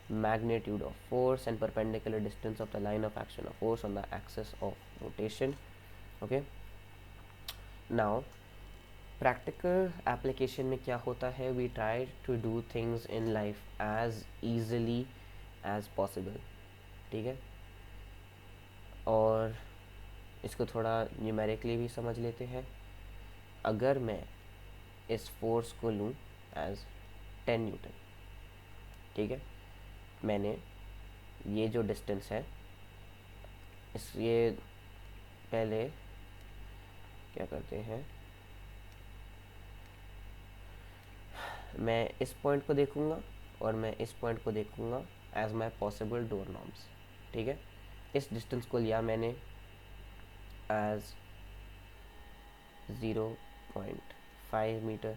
magnitude of force and perpendicular distance of the line of action of force on the axis of rotation. Okay, now practical application में क्या होता है, we try to do things in life as easily as possible. ठीक है, और इसको थोड़ा numerically भी समझ लेते हैं. अगर मैं इस फोर्स को लूँ एज 10 न्यूटन, ठीक है, मैंने ये जो डिस्टेंस है, इस ये पहले क्या करते हैं, मैं इस पॉइंट को देखूंगा और मैं इस पॉइंट को देखूंगा as my possible door knobs. ठीक है, इस डिस्टेंस को लिया मैंने एज 0.5 मीटर.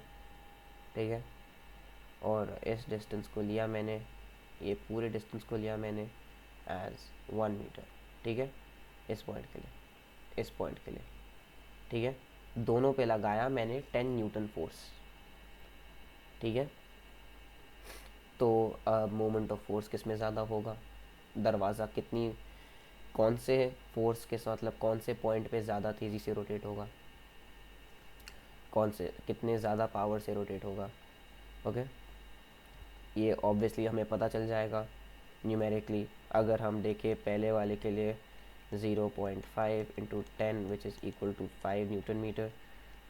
ठीक है, और इस डिस्टेंस को लिया मैंने, ये पूरे डिस्टेंस को लिया मैंने एज 1 मीटर. ठीक है, इस पॉइंट के लिए, इस पॉइंट के लिए, ठीक है, दोनों पे लगाया मैंने 10 न्यूटन फोर्स, ठीक है। तो अब मोमेंट ऑफ फोर्स किस में ज़्यादा होगा, दरवाज़ा कितनी, कौन से फोर्स के साथ, मतलब कौन से पॉइंट पे ज़्यादा तेज़ी से रोटेट होगा, कौन से कितने ज़्यादा पावर से रोटेट होगा, ओके। ये ऑब्वियसली हमें पता चल जाएगा न्यूमेरिकली। अगर हम देखें पहले वाले के लिए 0.5 into 10 which is equal to 5 newton metre,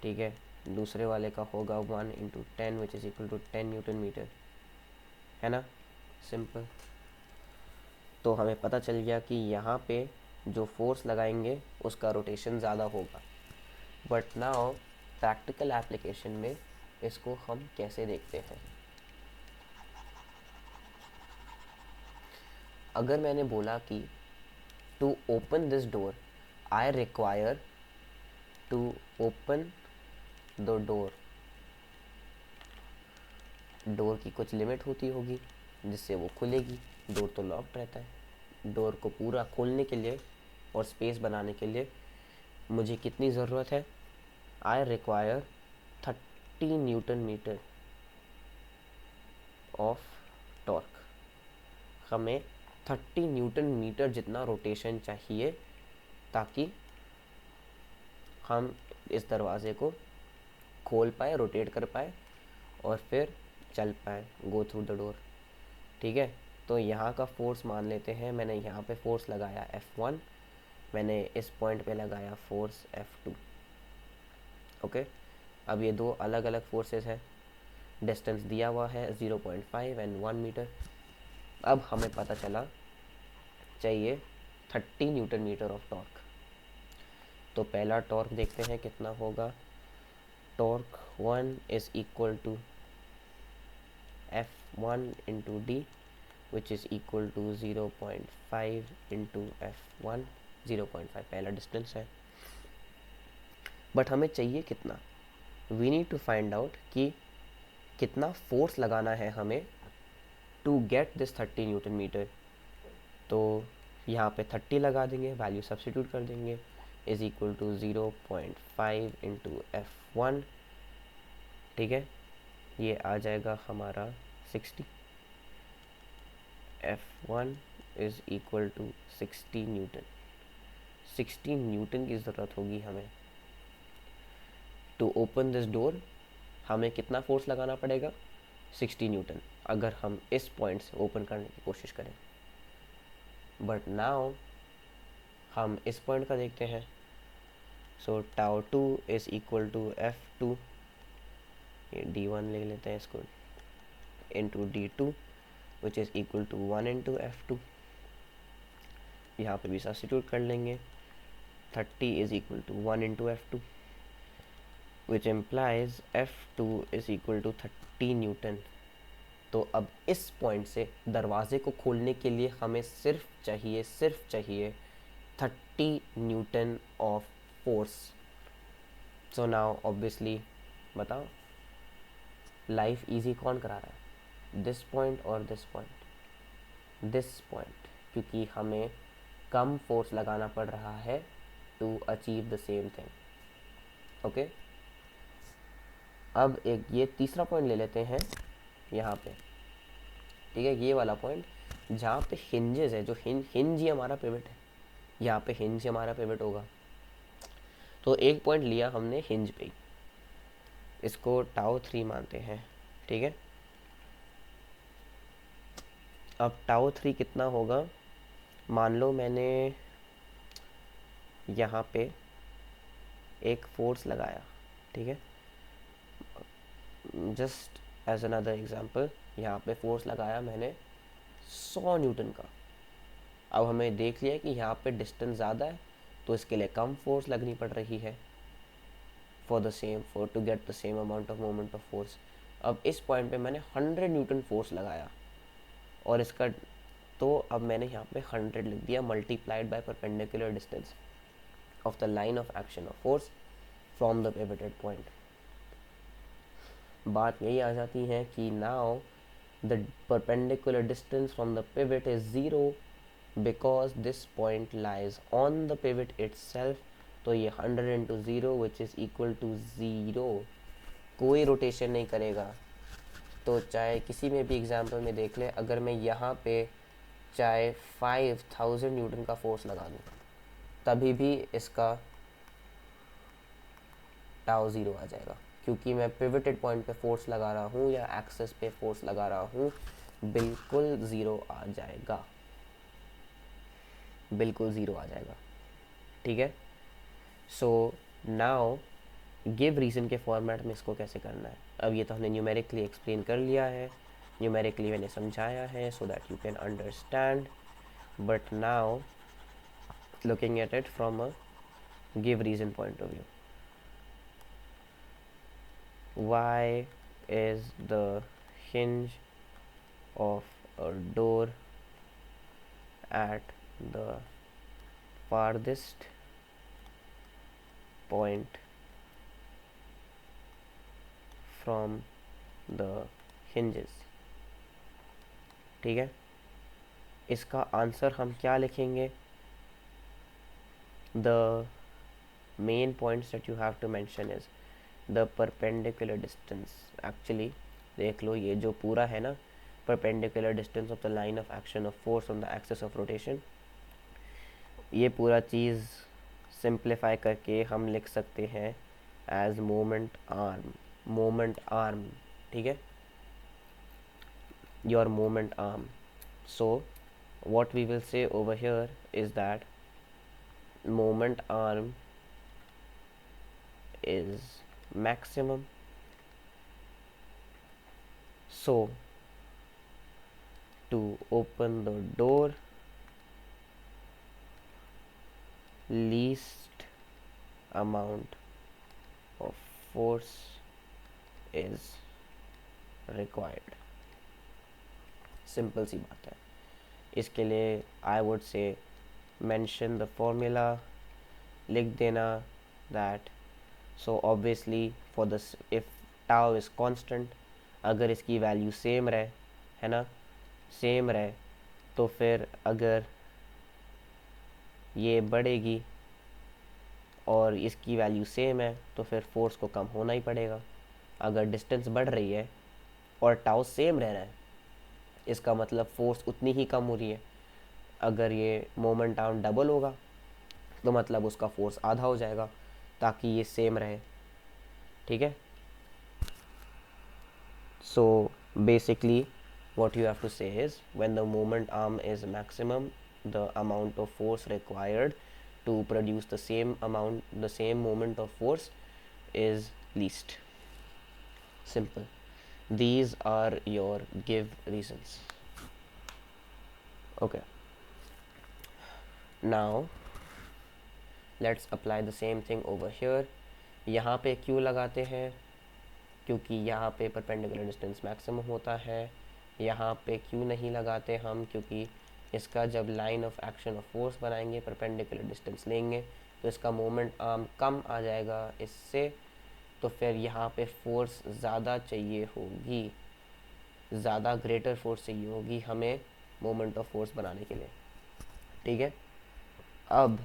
ठीक है। दूसरे वाले का होगा 1 into 10 which is equal to 10 newton metre, है ना, सिंपल। तो हमें पता चल गया कि यहाँ पे जो फोर्स लगाएंगे उसका रोटेशन ज़्यादा होगा। बट नाउ प्रैक्टिकल एप्लीकेशन में इसको हम कैसे देखते हैं। अगर मैंने बोला कि to open this door I require to open the door, door की कुछ लिमिट होती होगी जिससे वो खुलेगी, डोर तो लॉक्ड रहता है। डोर को पूरा खोलने के लिए और स्पेस बनाने के लिए मुझे कितनी ज़रूरत है, I require 30 newton metre of torque. हमें 30 न्यूटन मीटर जितना रोटेशन चाहिए ताकि हम इस दरवाज़े को खोल पाए, रोटेट कर पाए और फिर चल पाए, गो थ्रू द डोर, ठीक है। तो यहाँ का फोर्स मान लेते हैं, मैंने यहाँ पे फोर्स लगाया F1, मैंने इस पॉइंट पे लगाया फोर्स F2, ओके। अब ये दो अलग अलग फोर्सेस हैं, डिस्टेंस दिया हुआ है 0.5 एंड 1 मीटर। अब हमें पता चला चाहिए 30 न्यूटन मीटर ऑफ टॉर्क। तो पहला टॉर्क देखते हैं कितना होगा, torque 1 is equal to F1 into D which is equal to 0.5 into F1, 0.5 पहला डिस्टेंस है। बट हमें चाहिए कितना, we need to find out कि कितना फोर्स लगाना है हमें to get this 30 newton metre. तो यहाँ पे 30 लगा देंगे, वैल्यू सब्स्टिट्यूट कर देंगे, is equal to 0.5 into F1, ठीक है। ये आ जाएगा हमारा 60, F1 is equal to 60 newton. 60 newton की ज़रूरत होगी हमें टू ओपन दिस डोर। हमें कितना फोर्स लगाना पड़ेगा, 60 न्यूटन, अगर हम इस पॉइंट से ओपन करने की कोशिश करें। बट नाउ हम इस पॉइंट का देखते हैं। So tau 2 is equal to F2, ये D1 ले लेते हैं इसको, into D2 which is equal to 1 into F2। यहाँ पे भी सब्स्टिट्यूट कर लेंगे, 30 is equal to 1 into F2 which implies F2 is equal to 30 newton. तो अब इस पॉइंट से दरवाजे को खोलने के लिए हमें सिर्फ चाहिए 30 newton of force. So now obviously बताओ लाइफ इजी कौन करा रहा है, दिस पॉइंट और दिस पॉइंट, दिस पॉइंट, क्योंकि हमें कम फोर्स लगाना पड़ रहा है to achieve the same thing, okay. अब एक ये तीसरा पॉइंट ले लेते हैं यहाँ पे, ठीक है, ये वाला पॉइंट जहाँ पे हिंजेस है, जो हिंज ही हमारा पिवट है, यहाँ पे हिंज हमारा पिवट होगा। तो एक पॉइंट लिया हमने हिंज पे, इसको टाउ 3 मानते हैं, ठीक है। अब टाउ 3 कितना होगा, मान लो मैंने यहाँ पे एक फोर्स लगाया, ठीक है, जस्ट एज अनदर एग्जांपल, यहाँ पे फोर्स लगाया मैंने 100 न्यूटन का। अब हमें देख लिया कि यहाँ पे डिस्टेंस ज़्यादा है तो इसके लिए कम फोर्स लगनी पड़ रही है for to get the same amount of moment of force. अब इस पॉइंट पे मैंने 100 न्यूटन फोर्स लगाया और इसका, तो अब मैंने यहाँ पे 100 लिख दिया multiplied by perpendicular distance of the line of action of force from the pivoted point. बात यही आ जाती है कि now the perpendicular distance from the pivot is 0 because this point lies on the pivot itself, तो ये 100 into 0 which is equal to 0, कोई rotation नहीं करेगा। तो चाहे किसी में भी एग्जाम्पल में देख ले, अगर मैं यहाँ पे चाहे 5000 न्यूटन का फोर्स लगा दूँ, तभी भी इसका टाउ 0 आ जाएगा, क्योंकि मैं पिवटेड पॉइंट पे फोर्स लगा रहा हूँ या एक्सेस पे फोर्स लगा रहा हूँ, बिल्कुल 0 आ जाएगा, बिल्कुल 0 आ जाएगा। ठीक है। सो नाउ गिव रीज़न के फॉर्मेट में इसको कैसे करना है। अब ये तो हमने न्यूमेरिकली एक्सप्लेन कर लिया है, न्यूमेरिकली मैंने समझाया है so that you can understand, but now looking at it from a give reason point of view. Why is the hinge of a door at the farthest point from the hinges? ठीक है, इसका answer हम क्या लिखेंगे? The main points that you have to mention is the perpendicular distance. Actually देख लो, ये जो पूरा है ना, perpendicular distance of the line of action of force on the axis of rotation, ये पूरा चीज़ सिंप्लीफाई करके हम लिख सकते हैं as moment arm, moment arm. ठीक है, your moment arm. So what we will say over here is that moment arm is maximum, so to open the door, least amount of force is required। Simple सी बात है। इसके लिए I would say mention the formula, लिख देना that, so obviously for the if tau is constant, अगर इसकी value same रहे, है ना, सेम रहे, तो फिर अगर ये बढ़ेगी और इसकी वैल्यू सेम है तो फिर फोर्स को कम होना ही पड़ेगा। अगर डिस्टेंस बढ़ रही है और टाउ सेम रह रहा है, इसका मतलब फोर्स उतनी ही कम हो रही है। अगर ये मोमेंट आर्म डबल होगा तो मतलब उसका फोर्स आधा हो जाएगा, ताकि ये सेम रहे। ठीक है। So basically what you have to say is when the moment arm is maximum, the amount of force required to produce the same moment of force is least. Simple. These are your give reasons. Okay, now let's apply the same thing over here. यहाँ पे क्यों लगाते हैं? क्योंकि यहाँ पे perpendicular distance maximum होता है। यहाँ पे क्यों नहीं लगाते हम? क्योंकि इसका जब line of action of force बनाएंगे, परपेंडिकुलर डिस्टेंस लेंगे, तो इसका मोमेंट आर्म कम आ जाएगा इससे, तो फिर यहाँ पे फोर्स ज़्यादा चाहिए होगी, ज़्यादा ग्रेटर फोर्स चाहिए होगी हमें मोमेंट ऑफ फोर्स बनाने के लिए। ठीक है। अब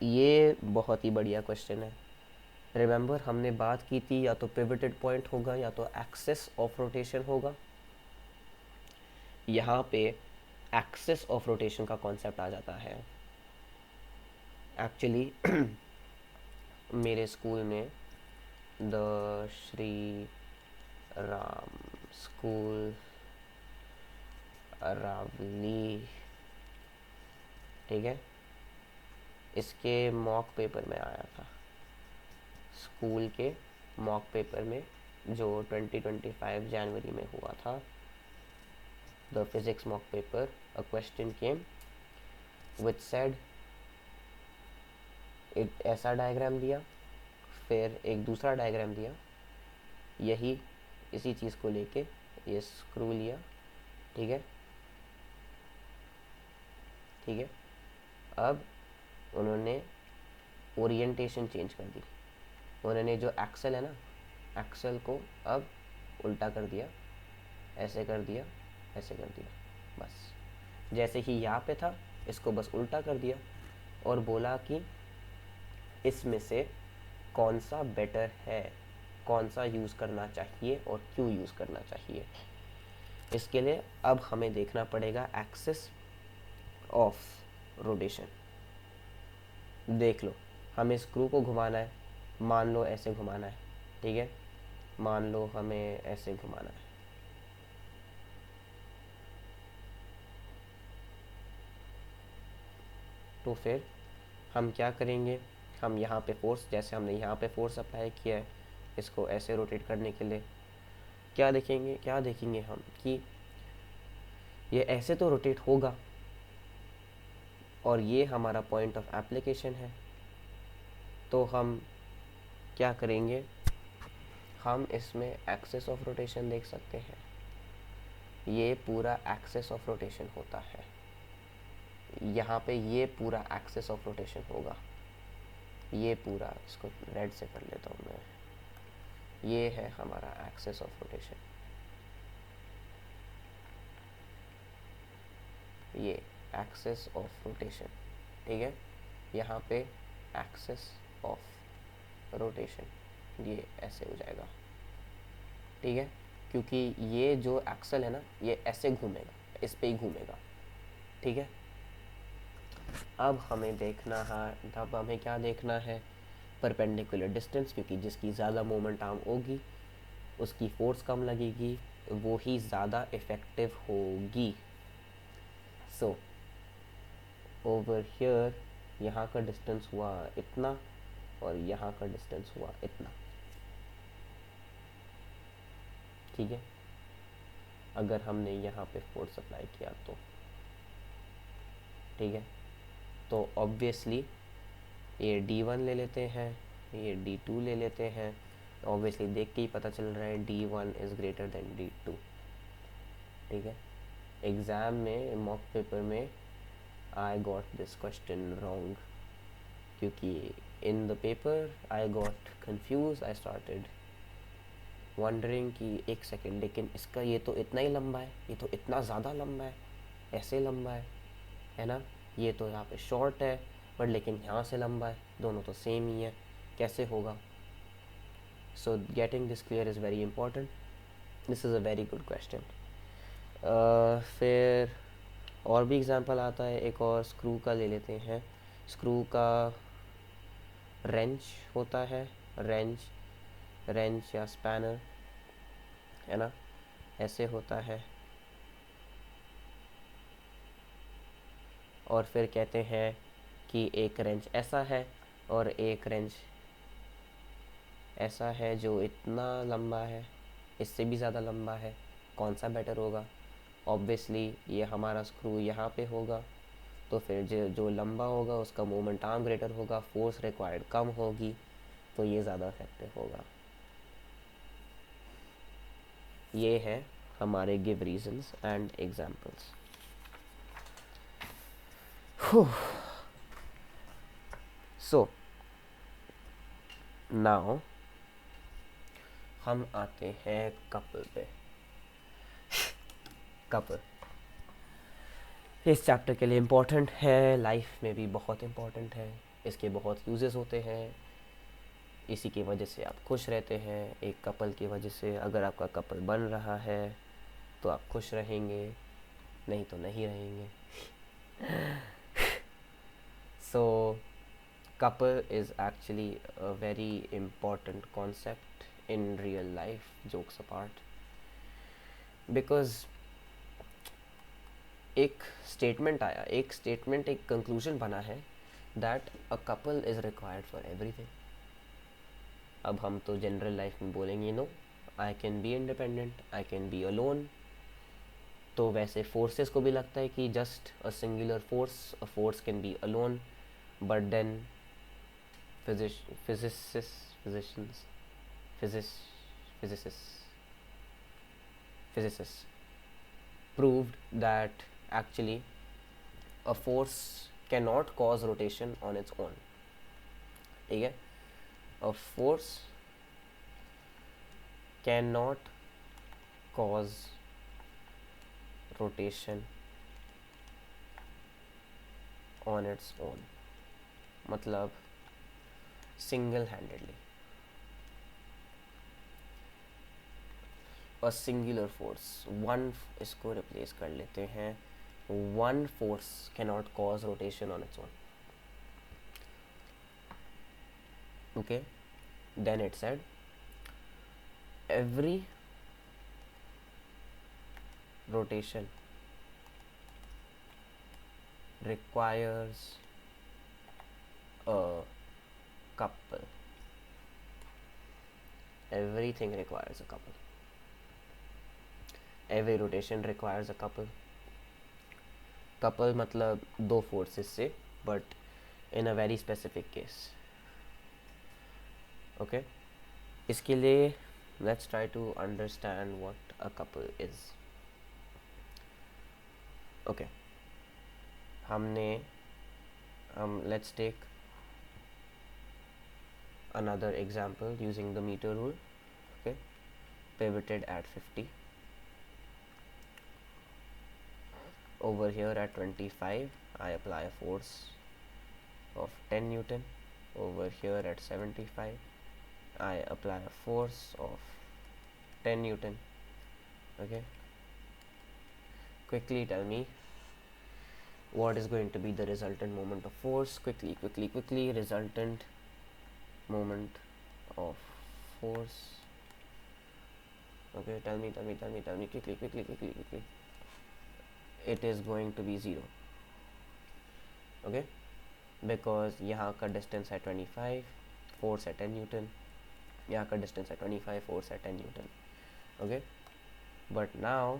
ये बहुत ही बढ़िया क्वेश्चन है। रिमेंबर हमने बात की थी, या तो पिवटेड पॉइंट होगा या तो एक्सिस ऑफ रोटेशन होगा। यहाँ पे एक्सिस ऑफ रोटेशन का कॉन्सेप्ट आ जाता है। एक्चुअली मेरे स्कूल में द श्री राम स्कूल रावली, ठीक है, इसके मॉक पेपर में आया था, स्कूल के मॉक पेपर में जो 2025 जनवरी में हुआ था, the physics mock paper, a question came which said, एक ऐसा डायग्राम दिया, फिर एक दूसरा डायग्राम दिया, यही इसी चीज़ को लेके ये स्क्रू लिया। ठीक है, ठीक है। अब उन्होंने ओरिएंटेशन चेंज कर दी। उन्होंने जो एक्सल है ना, एक्सल को अब उल्टा कर दिया, ऐसे कर दिया, ऐसे कर दिया। बस जैसे ही यहाँ पे था इसको बस उल्टा कर दिया और बोला कि इसमें से कौन सा बेटर है, कौन सा यूज़ करना चाहिए और क्यों यूज़ करना चाहिए। इसके लिए अब हमें देखना पड़ेगा एक्सिस ऑफ रोटेशन। देख लो, हमें स्क्रू को घुमाना है, मान लो ऐसे घुमाना है, ठीक है, मान लो हमें ऐसे घुमाना है, तो फिर हम क्या करेंगे, हम यहाँ पे फोर्स, जैसे हमने यहाँ पे फोर्स अप्लाई किया है इसको ऐसे रोटेट करने के लिए, क्या देखेंगे हम कि ये ऐसे तो रोटेट होगा और ये हमारा पॉइंट ऑफ एप्लीकेशन है। तो हम क्या करेंगे, हम इसमें एक्सिस ऑफ रोटेशन देख सकते हैं, ये पूरा एक्सिस ऑफ रोटेशन होता है, यहाँ पे ये पूरा एक्सिस ऑफ रोटेशन होगा, ये पूरा, इसको रेड से कर लेता हूँ मैं, ये है हमारा एक्सिस ऑफ रोटेशन, ये एक्सिस ऑफ रोटेशन, ठीक है, यहाँ पे एक्सिस ऑफ रोटेशन ये ऐसे हो जाएगा, ठीक है, क्योंकि ये जो एक्सल है ना ये ऐसे घूमेगा, इस पे ही घूमेगा, ठीक है। अब हमें देखना है, अब हमें क्या देखना है, परपेंडिकुलर डिस्टेंस, क्योंकि जिसकी ज़्यादा मोमेंट आर्म होगी उसकी फोर्स कम लगेगी, वो ही ज़्यादा इफ़ेक्टिव होगी। सो ओवर हियर यहाँ का डिस्टेंस हुआ इतना और यहाँ का डिस्टेंस हुआ इतना, ठीक है, अगर हमने यहाँ पे फोर्स अप्लाई किया तो, ठीक है, तो ऑब्वियसली ये D1 ले लेते हैं, ये D2 ले लेते हैं, ऑब्वियसली देख के ही पता चल रहा है D1 is greater than D2, ठीक है। एग्ज़ाम में मॉक पेपर में I got this question wrong, क्योंकि in the paper I got confuse, I started wondering कि एक सेकेंड, लेकिन इसका ये तो इतना ही लंबा है, ये तो इतना ज़्यादा लंबा है, ऐसे लंबा है ना, ये तो यहाँ पे शॉर्ट है बट लेकिन यहाँ से लंबा है, दोनों तो सेम ही है, कैसे होगा। So getting this clear is very important, this is a very good question. फिर और भी एग्जांपल आता है, एक और स्क्रू का ले लेते हैं, स्क्रू का रेंच होता है, रेंच या स्पैनर, है ना, ऐसे होता है, और फिर कहते हैं कि एक रेंच ऐसा है और एक रेंच ऐसा है जो इतना लंबा है, इससे भी ज़्यादा लंबा है, कौन सा बेटर होगा। ऑब्वियसली ये हमारा स्क्रू यहाँ पे होगा, तो फिर जो लंबा होगा उसका मोमेंट आर्म ग्रेटर होगा, फोर्स रिक्वायर्ड कम होगी, तो ये ज़्यादा इफेक्टिव होगा। ये है हमारे give reasons and examples. So now हम आते हैं कपल पे। कपल इस चैप्टर के लिए इम्पोर्टेंट है, लाइफ में भी बहुत इम्पोर्टेंट है, इसके बहुत यूजेस होते हैं, इसी की वजह से आप खुश रहते हैं, एक कपल की वजह से। अगर आपका कपल बन रहा है तो आप खुश रहेंगे, नहीं तो नहीं रहेंगे। सो couple is actually a very important concept in real life, jokes apart, because एक स्टेटमेंट आया, एक कंक्लूजन बना है that a couple is required for everything. अब हम तो जनरल लाइफ में बोलेंगे no, I can be independent, I can be alone, तो वैसे फोर्सेस को भी लगता है कि just a singular force, a force can be alone, but then physicists physicists proved that actually a force cannot cause rotation on its own, ठीक है, a force cannot cause rotation on its own, मतलब single handedly. A singular force, one, इसको replace कर लेते हैं, one force cannot cause rotation on its own. Okay, then it said every rotation requires a couple. Everything requires a couple. Every rotation requires a couple. Couple मतलब दो forces से, but in a very specific case. Okay, इसके लिए let's try to understand what a couple is. Okay, let's take another example using the meter rule. Okay, pivoted at 50. Over here at 25, I apply a force of 10 Newton. Over here at 75, I apply a force of 10 Newton. Okay, quickly tell me what is going to be the resultant moment of force. Quickly, resultant moment of force. Okay, tell me quickly. It is going to be 0. Okay, because यहाँ का distance है 25, force है 10 Newton. यहाँ का distance है 25, force है 10 Newton. Okay, but now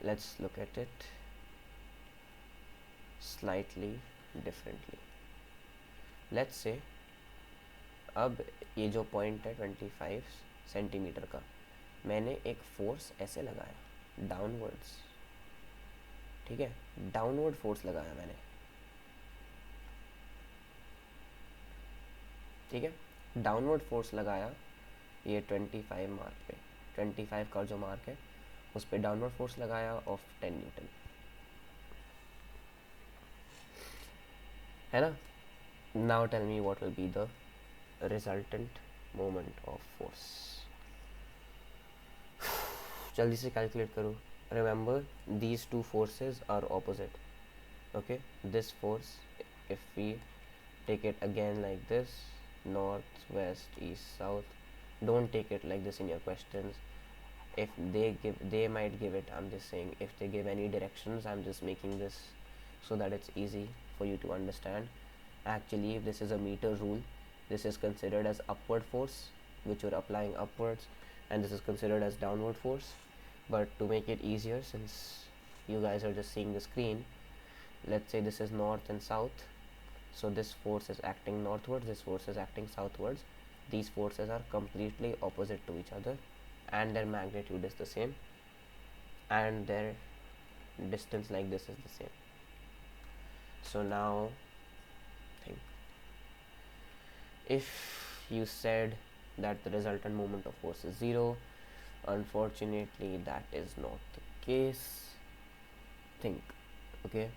let's look at it slightly differently. Let's say अब ये जो पॉइंट है 25 सेंटीमीटर का, मैंने एक फोर्स ऐसे लगाया डाउनवर्ड्स. ठीक है, डाउनवर्ड फोर्स लगाया मैंने. ठीक है, डाउनवर्ड फोर्स लगाया ये 25 मार्क पे, 25 का जो मार्क है उस पे डाउनवर्ड फोर्स लगाया ऑफ 10 न्यूटन, है ना. Now tell me what will be the resultant moment of force. जल्दी से कैलकुलेट करो. Remember these two forces are opposite. Okay, this force if we take it again like this, north, west, east, south, don't take it like this in your questions. If they might give it, I'm just saying, if they give any directions, I'm just making this so that it's easy for you to understand. Actually, if this is a meter rule, this is considered as upward force which you're applying upwards, and this is considered as downward force. But to make it easier, since you guys are just seeing the screen, let's say this is north and south. So this force is acting northwards, this force is acting southwards. These forces are completely opposite to each other, and their magnitude is the same, and their distance like this is the same. So now think, if you said that the resultant moment of force is 0, unfortunately that is not the case. Think. Okay,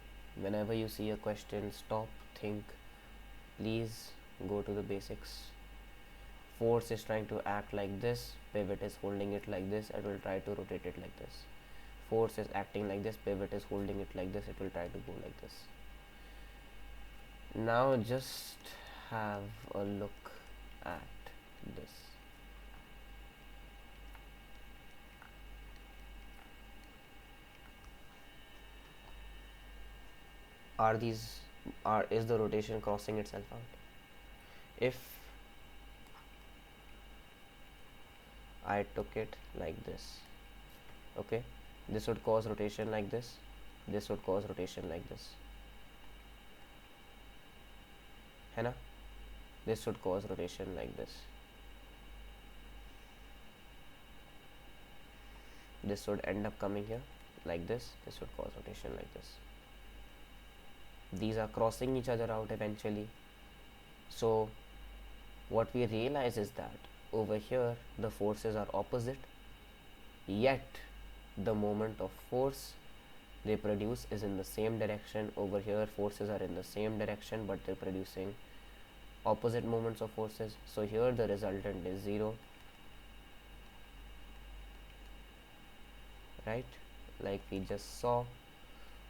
whenever you see a question, stop, think, please go to the basics. Force is trying to act like this, pivot is holding it like this, it will try to rotate it like this. Force is acting like this, pivot is holding it like this, it will try to go like this. Now just have a look at this. Is the rotation crossing itself out? If I took it like this, okay, this would cause rotation like this, this would cause rotation like this, है ना. This would cause rotation like this, this would end up coming here like this, this would cause rotation like this. These are crossing each other out eventually. So what we realize is that over here the forces are opposite, yet the moment of force they produce is in the same direction. Over here forces are in the same direction, but they're producing opposite moments of forces. So here the resultant is 0, right, like we just saw.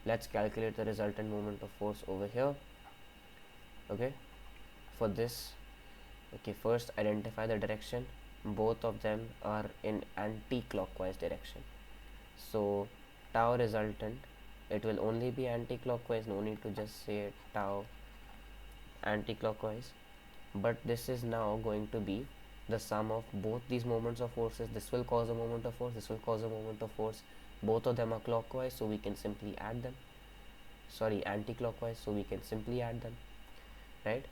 Let's calculate the resultant moment of force over here. Okay, for this, okay, first identify the direction. Both of them are in anti-clockwise direction, so tau resultant, it will only be anti-clockwise. No need to just say tau anti-clockwise, but this is now going to be the sum of both these moments of forces. This will cause a moment of force, this will cause a moment of force. Both of them are clockwise, so we can simply add them. Sorry, anti-clockwise, so we can simply add them, right?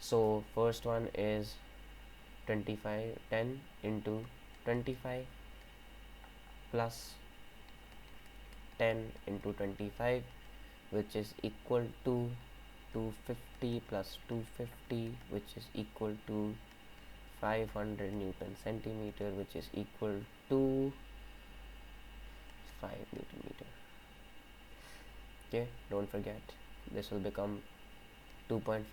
So first one is 25, 10 into 25 plus 10 into 25, which is equal to 250 plus 250, which is equal to 500 Newton centimeter, which is equal to 5 Newton meter. Okay, don't forget, this will become 2.5,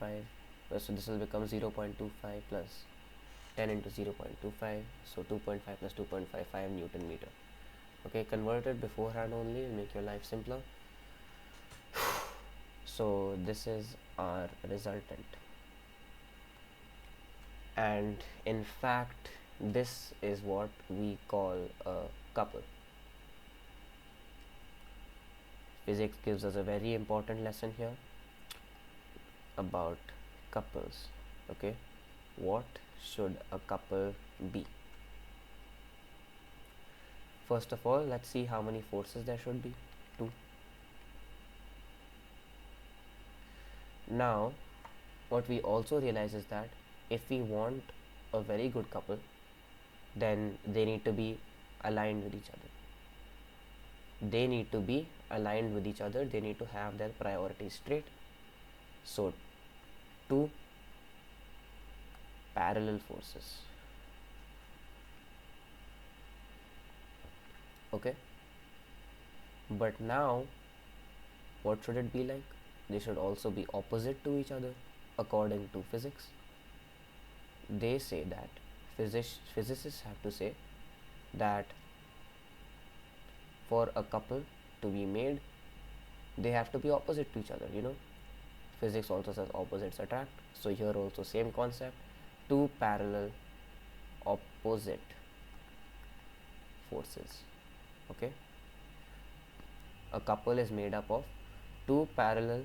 so this will become 0.25 plus 10 into 0.25, so 2.5 plus 2.5, 5 Newton meter. Okay, convert it beforehand only and make your life simpler. So this is our resultant, and in fact this is what we call a couple. Physics gives us a very important lesson here about couples. Okay, what should a couple be? First of all, let's see how many forces there should be. 2. Now what we also realize is that if we want a very good couple, then they need to be aligned with each other. They need to be aligned with each other. They need to have their priorities straight. So 2 parallel forces. Okay, but now what should it be like? They should also be opposite to each other according to physics. They say that physicists have to say that for a couple to be made, they have to be opposite to each other. Physics also says opposites attract, so here also same concept. 2 parallel opposite forces. Okay, a couple is made up of 2 parallel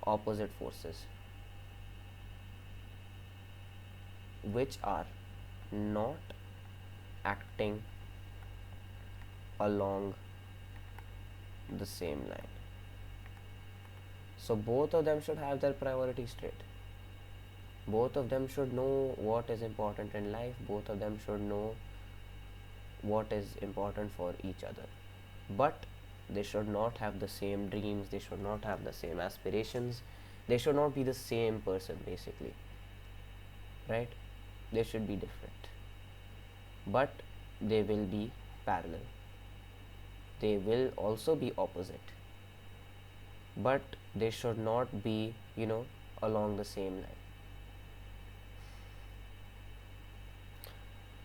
opposite forces which are not acting along the same line. So both of them should have their priorities straight. Both of them should know what is important in life. Both of them should know what is important for each other. But they should not have the same dreams. They should not have the same aspirations. They should not be the same person, basically. Right? They should be different. But they will be parallel. They will also be opposite. But they should not be, along the same line.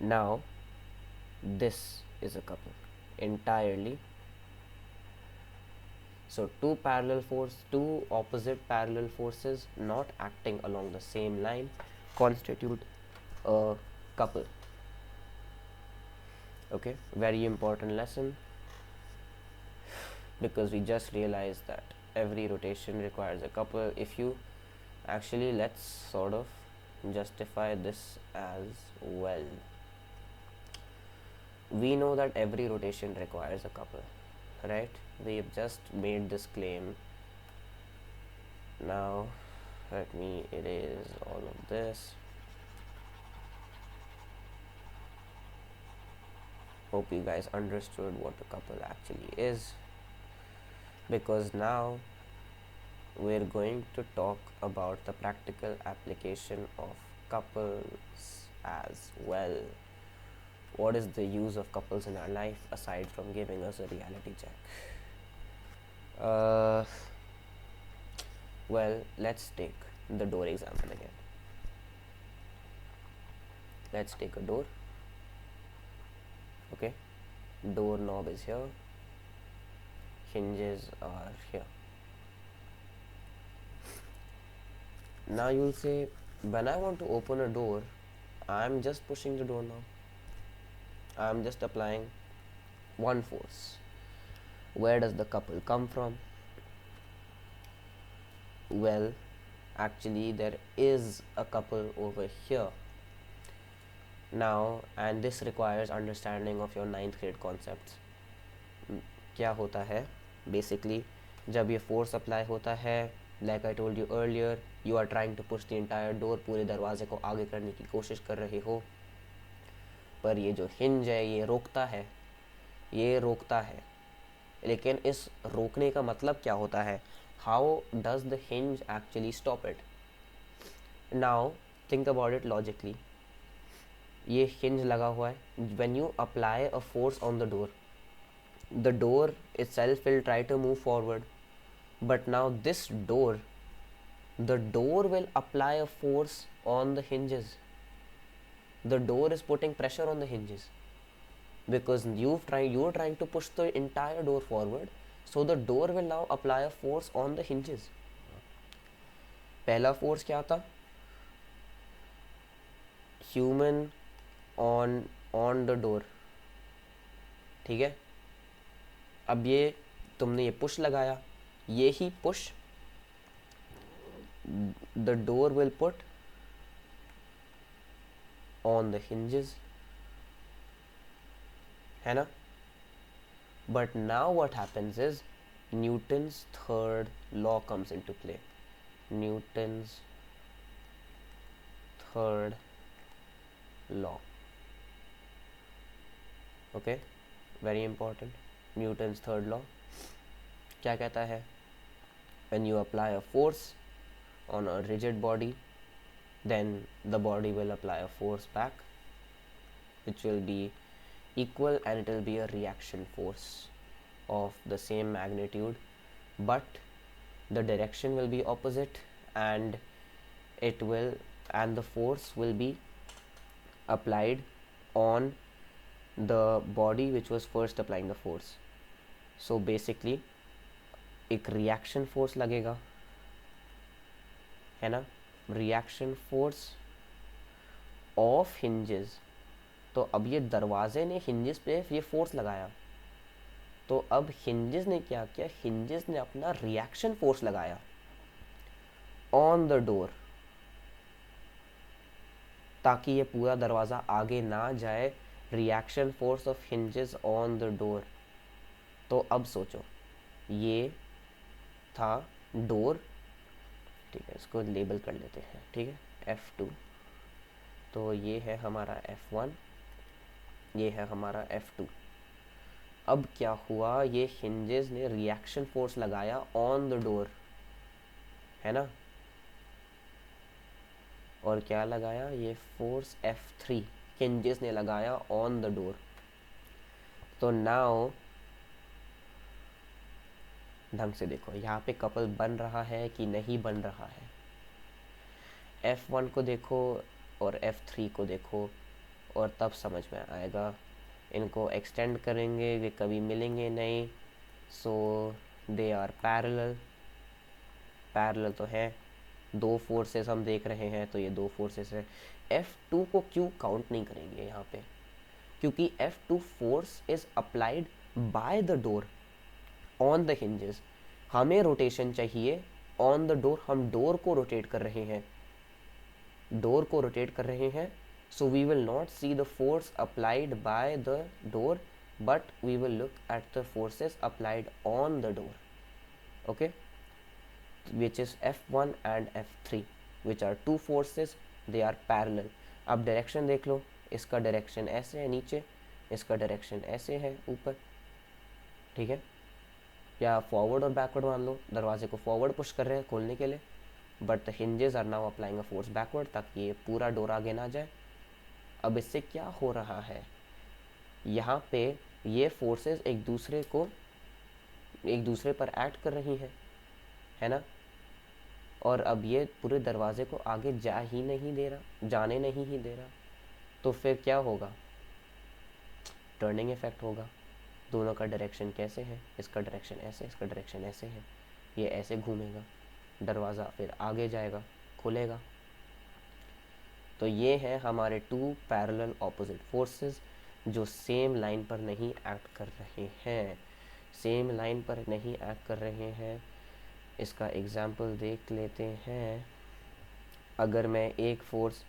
Now, this is a couple entirely. So two opposite parallel forces not acting along the same line constitute a couple. Okay, very important lesson, because we just realized that every rotation requires a couple. If you actually, let's sort of justify this as well. We know that every rotation requires a couple, right? We've just made this claim. Now let me erase all of this. Hope you guys understood what a couple actually is, because now we're going to talk about the practical application of couples as well. What is the use of couples in our life aside from giving us a reality check? uh, well, let's take the door example again. Let's take a door. Okay, door knob is here, hinges are here. Now you'll say, when I want to open a door, I'm just pushing the door knob, I'm just applying one force. Where does the couple come from? Well, actually there is a couple over here now, and this requires understanding of your 9th grade concepts. क्या होता है basically, जब ये force apply होता है, like I told you earlier, you are trying to push the entire door, पूरे दरवाजे को आगे करने की कोशिश कर रहे हो, पर ये जो hinge है ये रोकता है, लेकिन इस रोकने का मतलब क्या होता है? How does the hinge actually stop it? Now think about it logically. ये hinge लगा हुआ है. When you apply a force on the door itself will try to move forward, but now the door will apply a force on the hinges. The door is putting pressure on the hinges because you're trying to push the entire door forward, so the door will now apply a force on the hinges. पहला force क्या था? Human on the door. ठीक है, अब ये तुमने ये push लगाया, ये ही push the door will put on the hinges, है ना? But now what happens is Newton's third law comes into play. Newton's third law. Okay, very important. Newton's third law क्या कहता है? When you apply a force on a rigid body, then the body will apply a force back, which will be equal, and it will be a reaction force of the same magnitude, but the direction will be opposite, and the force will be applied on the body which was first applying the force. So basically एक reaction force लगेगा, है ना? Reaction force of hinges. तो अब ये दरवाजे ने hinges पे ये फोर्स लगाया, तो अब हिंजेस ने क्या किया? हिंजेस ने अपना रिएक्शन फोर्स लगाया ऑन द डोर, ताकि ये पूरा दरवाज़ा आगे ना जाए. Reaction force of hinges on the door. तो अब सोचो, ये था डोर, ठीक है, इसको लेबल कर लेते हैं, ठीक है, F2. तो ये है हमारा F1, ये है हमारा F2. अब क्या हुआ? ये हिंजेस ने रिएक्शन फोर्स लगाया ऑन द डोर, है ना? और क्या लगाया? ये फोर्स F3 हिंजेस ने लगाया ऑन द डोर. तो नाउ ढंग से देखो, यहाँ पे कपल बन रहा है कि नहीं बन रहा है? F1 को देखो और F3 को देखो और तब समझ में आएगा. इनको एक्सटेंड करेंगे, वे कभी मिलेंगे नहीं, सो दे आर पैरेलल. पैरेलल तो है, दो फोर्सेस हम देख रहे हैं, तो ये दो फोर्सेस है. F2 को क्यों काउंट नहीं करेंगे यहाँ पे? क्योंकि F2 force is applied by the door on the hinges. हमें रोटेशन चाहिए ऑन द डोर, हम डोर को रोटेट कर रहे हैं, so we will not see the force applied by the door, but we will look at the forces applied on the door, okay, which is F1 and F3, which are two forces, they are parallel. अब direction देख लो, इसका direction ऐसे है नीचे, इसका direction ऐसे है ऊपर, ठीक है? या फॉरवर्ड और बैकवर्ड मान लो, दरवाजे को फॉरवर्ड पुश कर रहे हैं खोलने के लिए, but the hinges are now applying a force backward, ताकि ये पूरा डोर आगे ना जाए. अब इससे क्या हो रहा है? यहाँ पे ये फोर्सेस एक दूसरे को एक दूसरे पर एक्ट कर रही हैं, है ना। और अब ये पूरे दरवाजे को आगे जाने नहीं ही दे रहा, तो फिर क्या होगा, टर्निंग इफेक्ट होगा। दोनों का डायरेक्शन कैसे है, इसका डायरेक्शन ऐसे, इसका डायरेक्शन ऐसे है, ये ऐसे घूमेगा, दरवाज़ा फिर आगे जाएगा, खुलेगा। तो ये है हमारे टू पैरेलल ऑपोजिट फोर्सेस जो सेम लाइन पर नहीं एक्ट कर रहे हैं, सेम लाइन पर नहीं एक्ट कर रहे हैं। इसका एग्जाम्पल देख लेते हैं। अगर मैं एक फोर्स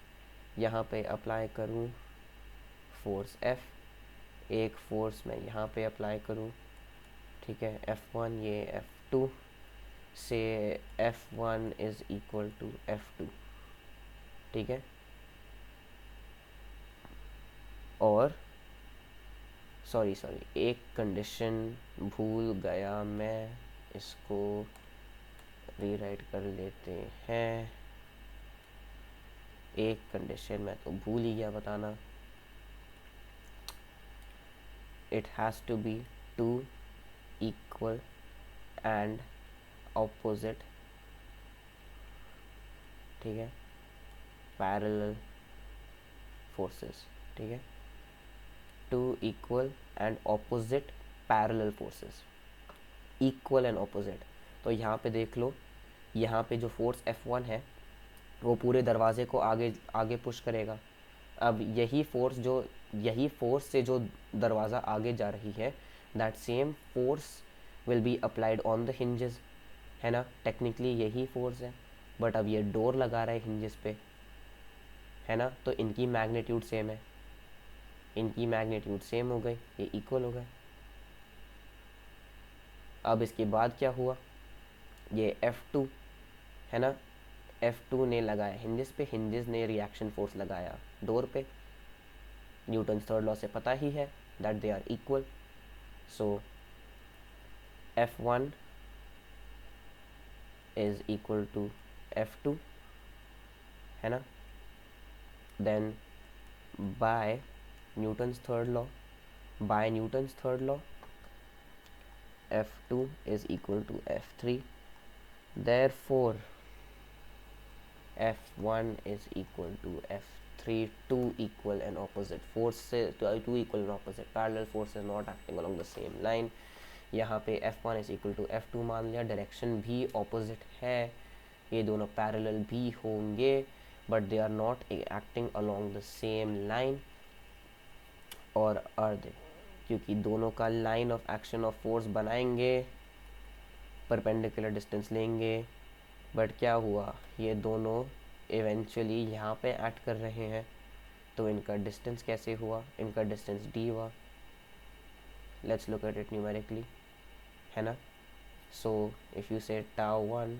यहाँ पे अप्लाई करूँ, फोर्स F, एक फोर्स मैं यहाँ पे अप्लाई करूँ, ठीक है, F1, ये F2, से F1 is equal to F2, ठीक है। और सॉरी एक कंडीशन भूल गया मैं, इसको रीराइट कर लेते हैं। एक कंडीशन मैं तो भूल ही गया बताना, it has to be two equal and opposite, ठीक है, पैरेलल फोर्सेस, ठीक है, two equal and opposite parallel forces, equal and opposite. तो यहाँ पे देख लो, यहाँ पे जो फोर्स F1 है वो पूरे दरवाजे को आगे आगे पुश करेगा। अब यही फोर्स से जो दरवाज़ा आगे जा रही है, that same force will be applied on the hinges, है ना। टेक्निकली यही फोर्स है, बट अब ये डोर लगा रहा है हिंजेस पे, है ना, तो इनकी मैग्नीट्यूड सेम है, इनकी मैग्नीट्यूड सेम हो गई, ये इक्वल हो गए। अब इसके बाद क्या हुआ, ये F2 है ना, F2 ने लगाया हिंजेस पे, हिंजेस ने रिएक्शन फोर्स लगाया डोर पे। न्यूटन थर्ड लॉ से पता ही है that they are equal, so F1 is equal to F2, है ना। Then by Newton's third law F2 is equal to F3, therefore F1 is equal to F3, two equal and opposite forces, two equal and opposite parallel forces not acting along the same line। यहाँ पे F1 is equal to F2 मान लिया, direction भी opposite है, ये दोनों parallel भी होंगे, but they are not acting along the same line. और अर्ध, क्योंकि दोनों का line of action of force बनाएंगे, परपेंडिकुलर डिस्टेंस लेंगे, बट क्या हुआ, ये दोनों इवेंचुअली यहाँ पे एक्ट कर रहे हैं, तो इनका डिस्टेंस कैसे हुआ, इनका डिस्टेंस d हुआ। Let's look at it numerically, है ना। So if you say τ1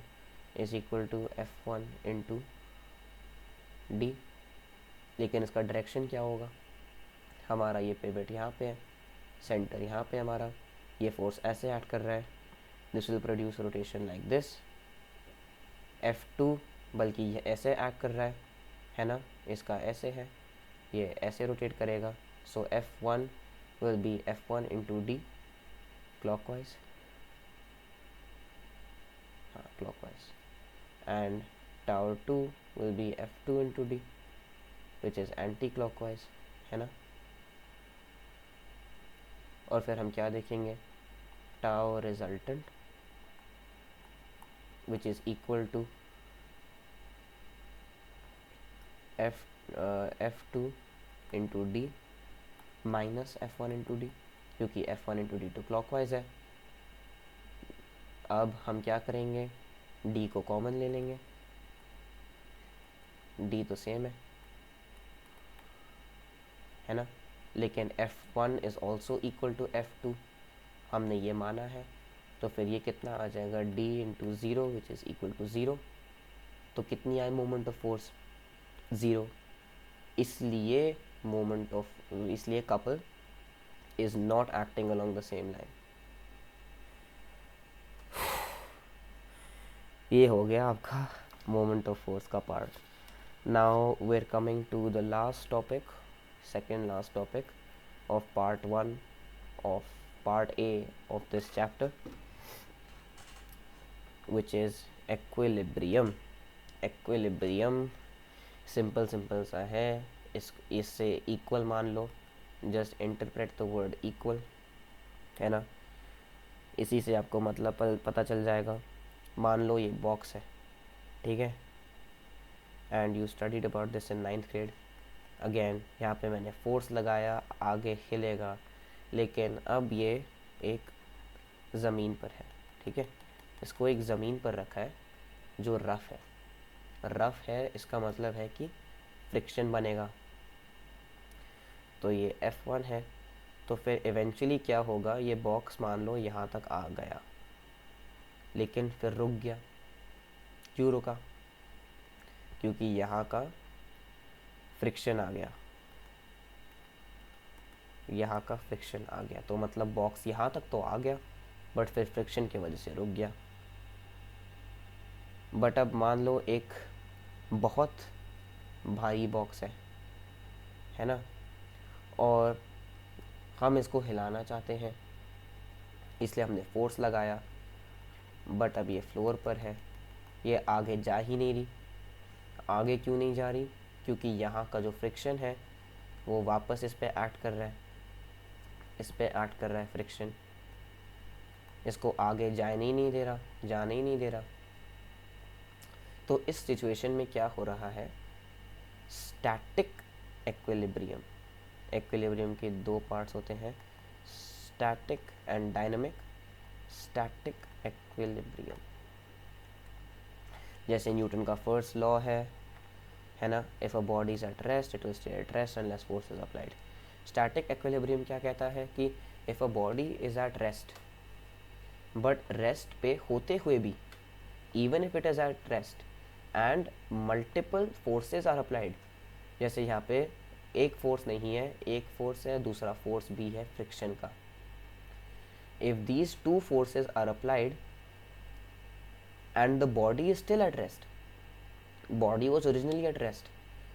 is equal to F1 into d, लेकिन इसका डायरेक्शन क्या होगा, हमारा ये पिवट यहाँ पे है, सेंटर यहाँ पे हमारा, ये फोर्स ऐसे एक्ट कर रहा है, this will produce rotation like this. F2 बल्कि ये ऐसे एक्ट कर रहा है ना, इसका ऐसे है, ये ऐसे रोटेट करेगा, so F1 will be F1 into D clockwise, हाँ clockwise, and τ2 will be F2 into D which is anti clockwise, है ना। और फिर हम क्या देखेंगे, tau resultant which is equal to F2 into D minus F1 into D, क्योंकि F1 into D तो क्लॉकवाइज है। अब हम क्या करेंगे, d को कॉमन ले लेंगे, d तो सेम है ना, लेकिन F1 is also equal to F2, हमने ये माना है, तो फिर ये कितना आ जाएगा, d into zero which is equal to zero. तो कितनी आई मोमेंट ऑफ फोर्स, ज़ीरो, इसलिए इसलिए couple is not acting along the same line. ये हो गया आपका मोमेंट ऑफ फोर्स का part. Now we are coming to the last topic, second last topic of part 1 of part A of this chapter, which is equilibrium. Equilibrium simple सा है, इससे equal मान लो, just interpret the word equal, है ना। इसी से आपको मतलब पता चल जाएगा। मान लो ये बॉक्स है, ठीक है, and you studied about this in 9th grade. Again यहाँ पे मैंने फोर्स लगाया, आगे हिलेगा, लेकिन अब ये एक ज़मीन पर है, ठीक है। इसको एक ज़मीन पर रखा है जो रफ़ है। रफ़ है इसका मतलब है कि फ्रिक्शन बनेगा। तो ये F1 है। तो फिर इवेंचुअली क्या होगा, ये बॉक्स मान लो यहाँ तक आ गया, लेकिन फिर रुक गया। क्यों रुका? क्योंकि यहाँ का फ्रिक्शन आ गया, यहाँ का फ्रिक्शन आ गया। तो मतलब बॉक्स यहाँ तक तो आ गया, बट फिर फ्रिक्शन की वजह से रुक गया। बट अब मान लो एक बहुत भारी बॉक्स है ना, और हम इसको हिलाना चाहते हैं, इसलिए हमने फोर्स लगाया, बट अब ये फ्लोर पर है, ये आगे जा ही नहीं रही। आगे क्यों नहीं जा रही? क्योंकि यहाँ का जो फ्रिक्शन है वो वापस इस पे एक्ट कर रहा है, इस पे एक्ट कर रहा है फ्रिक्शन, इसको आगे जाने ही नहीं दे रहा, जाने ही नहीं दे रहा। तो इस सिचुएशन में क्या हो रहा है, स्टैटिक एक्विलिब्रियम। एक्विलिब्रियम के दो पार्ट्स होते हैं, static and dynamic. Static equilibrium जैसे न्यूटन का फर्स्ट लॉ है ना, if a body is at rest it will stay at rest unless force is applied. Static equilibrium क्या कहता है कि if a body is at rest, but rest पे होते हुए भी, even if it is at rest and multiple forces are applied, जैसे यहाँ पे एक फोर्स नहीं है, एक फोर्स है, दूसरा फोर्स भी है फ्रिक्शन का। If these two forces are applied and the body is still at rest, body was originally at rest,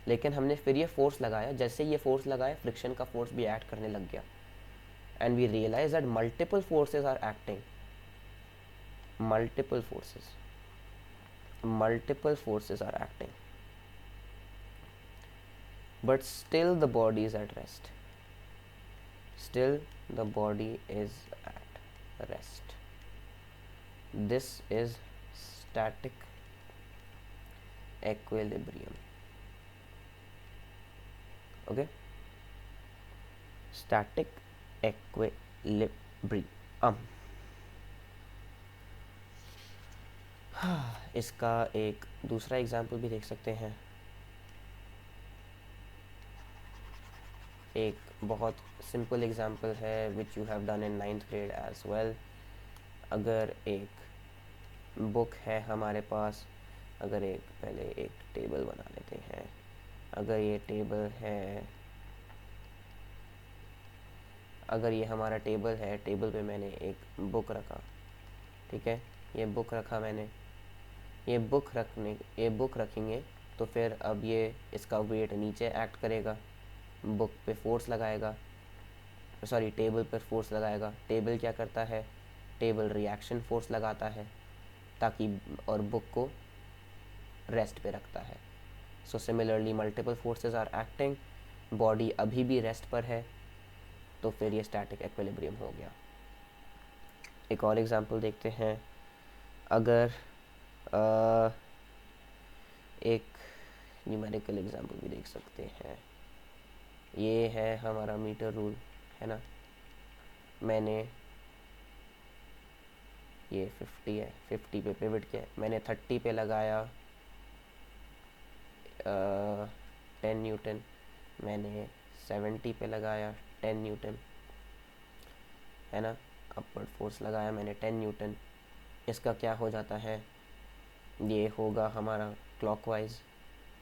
लेकिन हमने फिर ये फोर्स लगाया, जैसे ये फोर्स लगाया फ्रिक्शन का फोर्स भी ऐड करने लग गया, and we realise that multiple forces are acting, multiple forces are acting, but still the body is at rest, still the body is at rest. This is static equilibrium. Okay, static equilibrium. इसका एक दूसरा example भी देख सकते हैं। एक बहुत simple example है which you have done in 9th grade as well. अगर एक बुक है हमारे पास, अगर एक पहले एक टेबल बना लेते हैं। अगर ये टेबल है, अगर ये हमारा टेबल है, टेबल पे मैंने एक बुक रखा, ठीक है, ये बुक रखा मैंने, ये बुक रखेंगे तो फिर अब ये इसका वेट नीचे एक्ट करेगा, बुक पे फोर्स लगाएगा, सॉरी टेबल पर फोर्स लगाएगा। टेबल क्या करता है, टेबल रिएक्शन फोर्स लगाता है ताकि, और बुक को रेस्ट पे रखता है। So similarly multiple forces are acting, body अभी भी रेस्ट पर है, तो फिर ये स्टैटिक एक्विलिब्रियम हो गया। एक और एग्जांपल देखते हैं। अगर एक न्यूमेरिकल एग्जांपल भी देख सकते हैं। ये है हमारा मीटर रूल, है ना। मैंने ये 50 है, 50 पे पिवट किया, मैंने 30 पे लगाया 10 न्यूटन, मैंने 70 पे लगाया 10 न्यूटन, है ना। अपवर्ड फोर्स लगाया मैंने 10 न्यूटन। इसका क्या हो जाता है, ये होगा हमारा क्लॉकवाइज,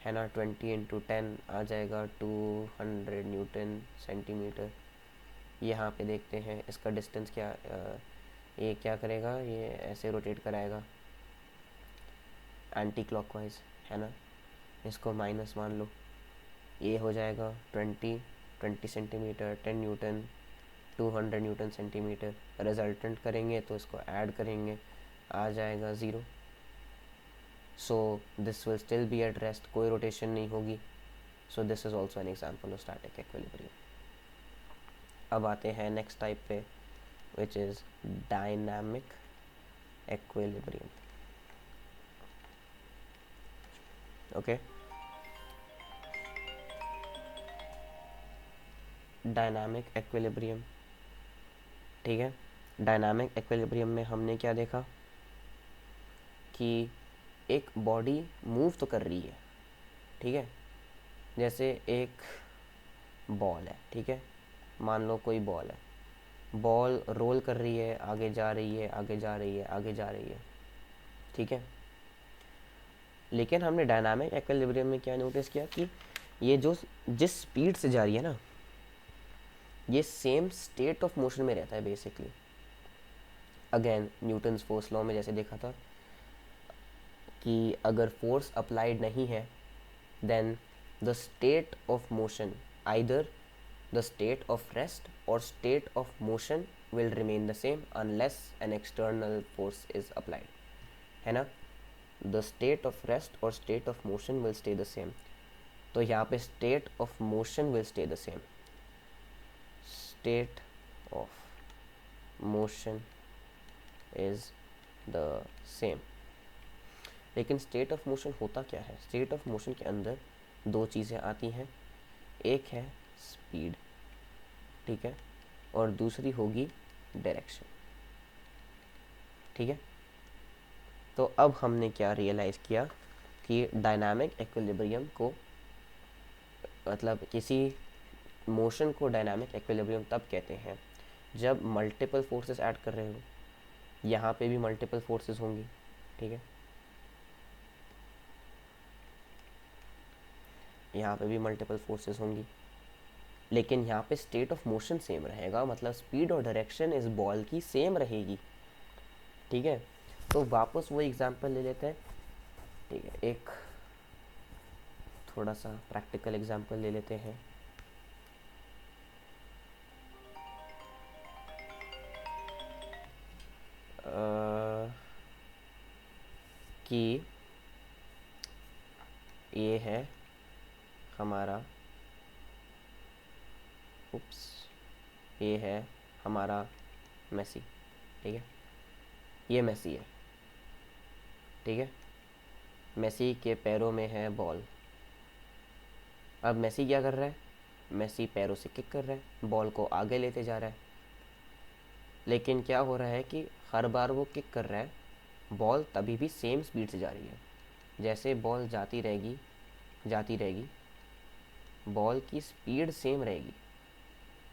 है ना। 20 × 10 आ जाएगा 200 न्यूटन सेंटीमीटर। यहाँ पे देखते हैं इसका डिस्टेंस क्या, ये क्या करेगा, ये ऐसे रोटेट कराएगा एंटी क्लॉकवाइज, है ना। इसको माइनस मान लो, ये हो जाएगा 20 centimetre 10 Newton 200 Newton centimetre. Resultant करेंगे तो इसको ऐड करेंगे, आ जाएगा 0। So this will still be at rest, कोई रोटेशन नहीं होगी. So this is also an example of static equilibrium. अब आते हैं नेक्स्ट टाइप पे, which is dynamic equilibrium. Okay, dynamic equilibrium. ठीक है, डायनामिक इक्विलिब्रियम में हमने क्या देखा कि एक बॉडी मूव तो कर रही है. ठीक है, जैसे एक बॉल है. ठीक है, मान लो कोई बॉल है, बॉल रोल कर रही है, आगे जा रही है, आगे जा रही है, आगे जा रही है. ठीक है, लेकिन हमने डायनामिक इक्विलिब्रियम में क्या नोटिस किया कि ये जो जिस स्पीड से जा रही है ना, ये सेम स्टेट ऑफ मोशन में रहता है basically. Again Newton's force law में जैसे देखा था कि अगर फोर्स अप्लाइड नहीं है, then the state of motion, either the state of rest or state of motion will remain the same unless an external force is applied. है ना, the state of rest or state of motion will stay the same. तो यहाँ पे state of motion will stay the same. State of motion is the same. लेकिन state of motion होता क्या है? state of motion के अंदर दो चीज़ें आती हैं. एक है स्पीड, ठीक है, और दूसरी होगी डायरेक्शन. ठीक है, तो अब हमने क्या रियलाइज़ किया कि डायनामिक इक्विलिब्रियम को, मतलब किसी मोशन को डायनामिक इक्विलिब्रियम तब कहते हैं जब मल्टीपल फोर्सेस ऐड कर रहे हो. यहाँ पे भी मल्टीपल फोर्सेस होंगी. ठीक है, यहाँ पे भी मल्टीपल फोर्सेस होंगी, लेकिन यहाँ पे स्टेट ऑफ मोशन सेम रहेगा. मतलब स्पीड और डायरेक्शन इस बॉल की सेम रहेगी. ठीक है, तो वापस वो एग्जांपल ले लेते हैं. ठीक है, एक थोड़ा सा प्रैक्टिकल एग्जांपल ले लेते हैं. कि ये है हमारा, ये है हमारा मेसी. ठीक है, ये मेसी है. ठीक है, मेसी के पैरों में है बॉल. अब मेसी क्या कर रहा है? मेसी पैरों से किक कर रहा है, बॉल को आगे लेते जा रहा है. लेकिन क्या हो रहा है कि हर बार वो किक कर रहा है, बॉल तभी भी सेम स्पीड से जा रही है. जैसे बॉल जाती रहेगी, जाती रहेगी, बॉल की स्पीड सेम रहेगी.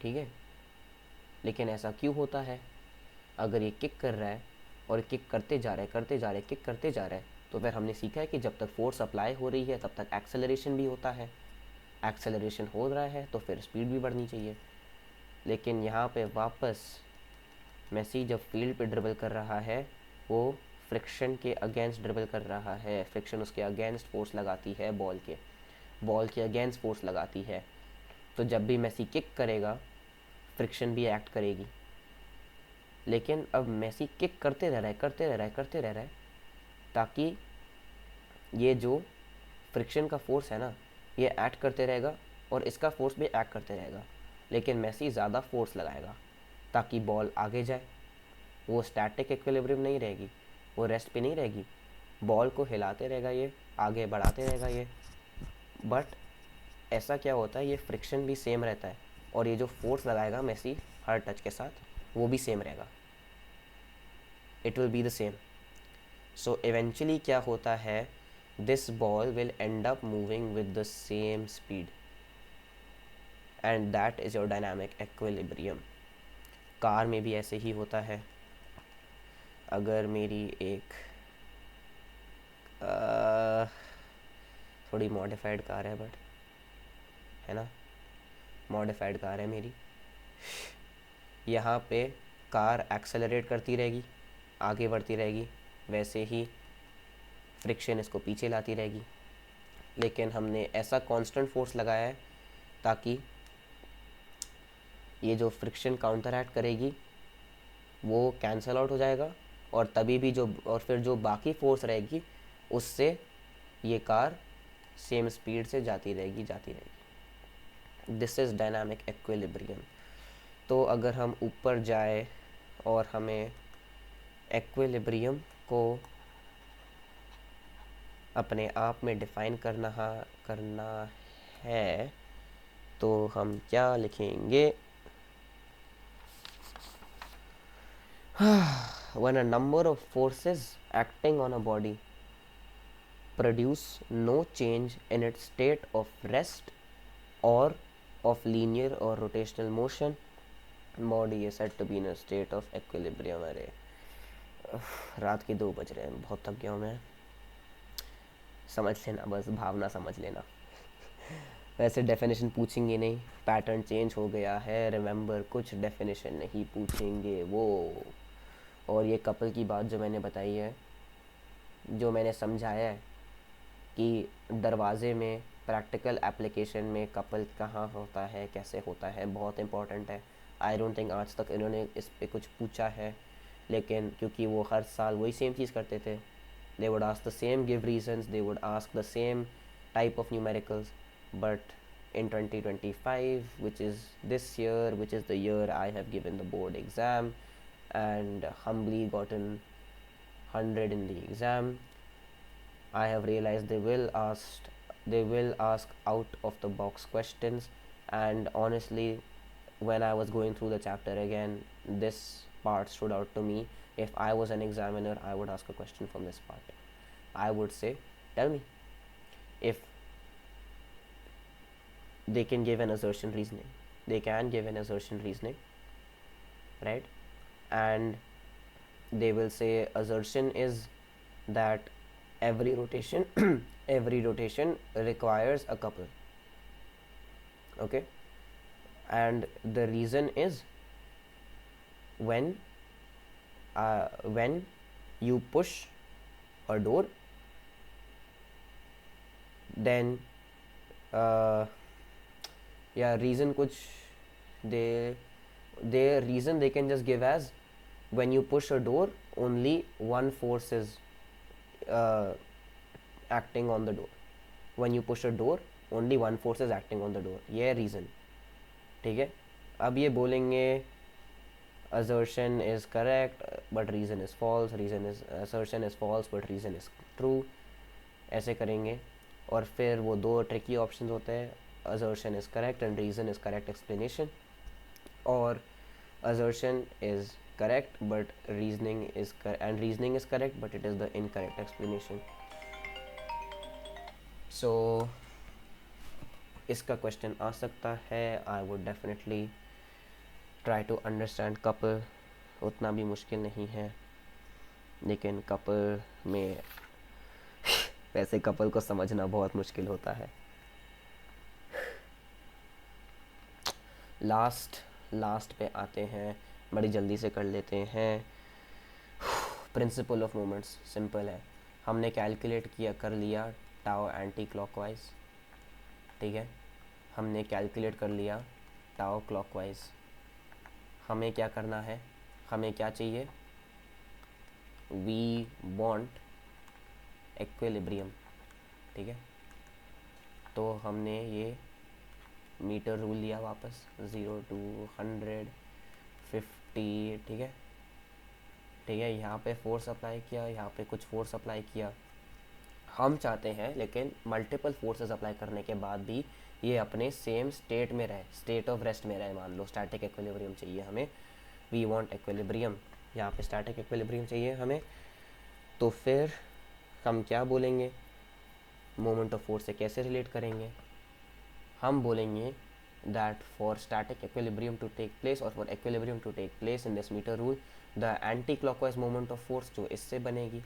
ठीक है, लेकिन ऐसा क्यों होता है? अगर ये किक कर रहा है और किक करते जा रहा है, करते जा रहा है, किक करते जा रहा है, तो फिर हमने सीखा है कि जब तक फोर्स अप्लाई हो रही है तब तक एक्सेलरेशन भी होता है. एक्सेलरेशन हो रहा है तो फिर स्पीड भी बढ़नी चाहिए. लेकिन यहाँ पे वापस मेसी जब फील्ड पे ड्रिबल कर रहा है, वो फ्रिक्शन के अगेंस्ट ड्रिबल कर रहा है. फ्रिक्शन उसके अगेंस्ट फोर्स लगाती है, बॉल के अगेंस्ट फोर्स लगाती है. तो जब भी मेसी किक करेगा, फ्रिक्शन भी एक्ट करेगी. लेकिन अब मेसी किक करते रह रहा है, करते रह रहा है, करते रह रहा है, ताकि ये जो फ्रिक्शन का फोर्स है ना, ये एक्ट करते रहेगा और इसका फोर्स भी एक्ट करते रहेगा. लेकिन मेसी ज़्यादा फोर्स लगाएगा ताकि बॉल आगे जाए. वो स्टैटिक इक्विलिब्रियम नहीं रहेगी, वो रेस्ट पे नहीं रहेगी, बॉल को हिलाते रहेगा, ये आगे बढ़ाते रहेगा ये. बट ऐसा क्या होता है, ये फ्रिक्शन भी सेम रहता है और ये जो फोर्स लगाएगा मेसी हर टच के साथ, वो भी सेम रहेगा. It will be the same. So eventually क्या होता है, this ball will and up moving with the same speed and that is your dynamic equilibrium. Car में भी ऐसे ही होता है. अगर मेरी एक थोड़ी मॉडिफाइड कार है, बट है ना, मॉडिफाइड कार है मेरी, यहाँ पे कार एक्सेलरेट करती रहेगी, आगे बढ़ती रहेगी, वैसे ही फ्रिक्शन इसको पीछे लाती रहेगी. लेकिन हमने ऐसा कांस्टेंट फोर्स लगाया है ताकि ये जो फ्रिक्शन काउंटर एक्ट करेगी वो कैंसल आउट हो जाएगा, और तभी भी जो, और फिर जो बाकी फोर्स रहेगी उससे ये कार सेम स्पीड से जाती रहेगी. This is dynamic equilibrium. तो अगर हम ऊपर जाए और हमें एक्विलिब्रियम को अपने आप में डिफ़ाइन करना है, तो हम क्या लिखेंगे? When a number of forces acting on a body produce no change in its state of rest or of linear or rotational motion, body is said to be in a state of equilibrium. अरे रात के 2 बज रहे हैं, बहुत थक गया हूँ मैं. समझ लेना, बस भावना समझ लेना. वैसे डेफिनेशन पूछेंगे नहीं, पैटर्न चेंज हो गया है, रिमेंबर कुछ डेफिनेशन नहीं पूछेंगे वो. और ये कपल की बात जो मैंने बताई है, जो मैंने समझाया है कि दरवाजे में प्रैक्टिकल एप्लीकेशन में कपल कहाँ होता है, कैसे होता है, बहुत इंपॉर्टेंट है. आई डोंट थिंक आज तक इन्होंने इस पे कुछ पूछा है, लेकिन क्योंकि वो हर साल वही सेम चीज़ करते थे, they would ask the same, give reasons, they would ask the same type of numericals. But in 2025, which is this year, which is the year I have given the board exam and humbly gotten 100 in the exam, I have realized they will ask out of the box questions. And honestly, when I was going through the chapter again, this part stood out to me. If I was an examiner, I would ask a question from this part. I would say, tell me if they can give an assertion reasoning. They can give an assertion reasoning, right? And they will say assertion is that every rotation every rotation requires a couple. Okay, and the reason is when you push a door, then reason कुछ they reason they can just give as when you push a door only one force is acting on the door. When you push a door only one force is acting on the door. ये reason. ठीक है. अब ये बोलेंगे assertion is correct but reason is false, assertion is false but reason is true. ऐसे करेंगे और फिर वो दो ट्रिकी ऑप्शंस होते हैं, assertion is correct and reason is correct explanation, और assertion is correct but reasoning is correct but it is the incorrect explanation. So इसका क्वेश्चन आ सकता है. I would definitely try to understand couple. उतना भी मुश्किल नहीं है, लेकिन कपल में वैसे कपल को समझना बहुत मुश्किल होता है. लास्ट पे आते हैं, बड़ी जल्दी से कर लेते हैं. प्रिंसिपल ऑफ मोमेंट्स सिंपल है. हमने कैलकुलेट कर लिया टाउ एंटी क्लॉकवाइज. ठीक है, हमने कैलकुलेट कर लिया टाउ क्लॉकवाइज. हमें क्या करना है, हमें क्या चाहिए? We want equilibrium. ठीक है, तो हमने ये मीटर रूल लिया वापस, 0 to 100 50. ठीक है, यहाँ पे फोर्स अप्लाई किया, यहाँ पे कुछ फोर्स अप्लाई किया. हम चाहते हैं लेकिन मल्टीपल फोर्सेस अप्लाई करने के बाद भी ये अपने सेम स्टेट में रहे, स्टेट ऑफ रेस्ट में रहे. मान लो स्टैटिक इक्विलिब्रियम चाहिए हमें, वी वांट इक्विलिब्रियम. यहाँ पे स्टैटिक इक्विलिब्रियम चाहिए हमें, तो फिर हम क्या बोलेंगे? मोमेंट ऑफ फोर्स से कैसे रिलेट करेंगे? हम बोलेंगे that for static equilibrium to take place or for equilibrium to take place in this meter rule, the anti-clockwise moment of force जो इससे बनेगी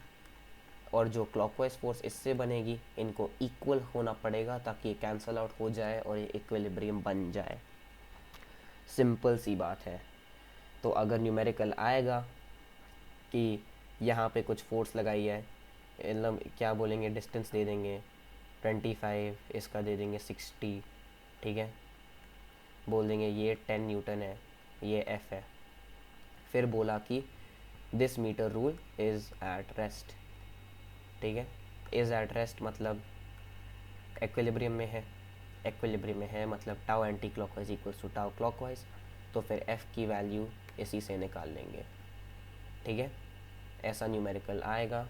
और जो clockwise force इससे बनेगी, इनको equal होना पड़ेगा ताकि ये cancel out हो जाए और ये equilibrium बन जाए. सिंपल सी बात है. तो अगर न्यूमेरिकल आएगा कि यहाँ पे कुछ फोर्स लगाई है, मतलब क्या बोलेंगे, डिस्टेंस दे देंगे 25, इसका दे देंगे 60. ठीक है, बोल देंगे ये 10 न्यूटन है, ये एफ है. फिर बोला कि this metre rule is at rest. ठीक है, इज़ एट रेस्ट मतलब एक्विलिब्रियम में है, एक्विलिब्रियम में है मतलब tau anti clockwise equals to tau clockwise, तो फिर एफ की वैल्यू इसी से निकाल लेंगे, ठीक है। ऐसा न्यूमेरिकल आएगा।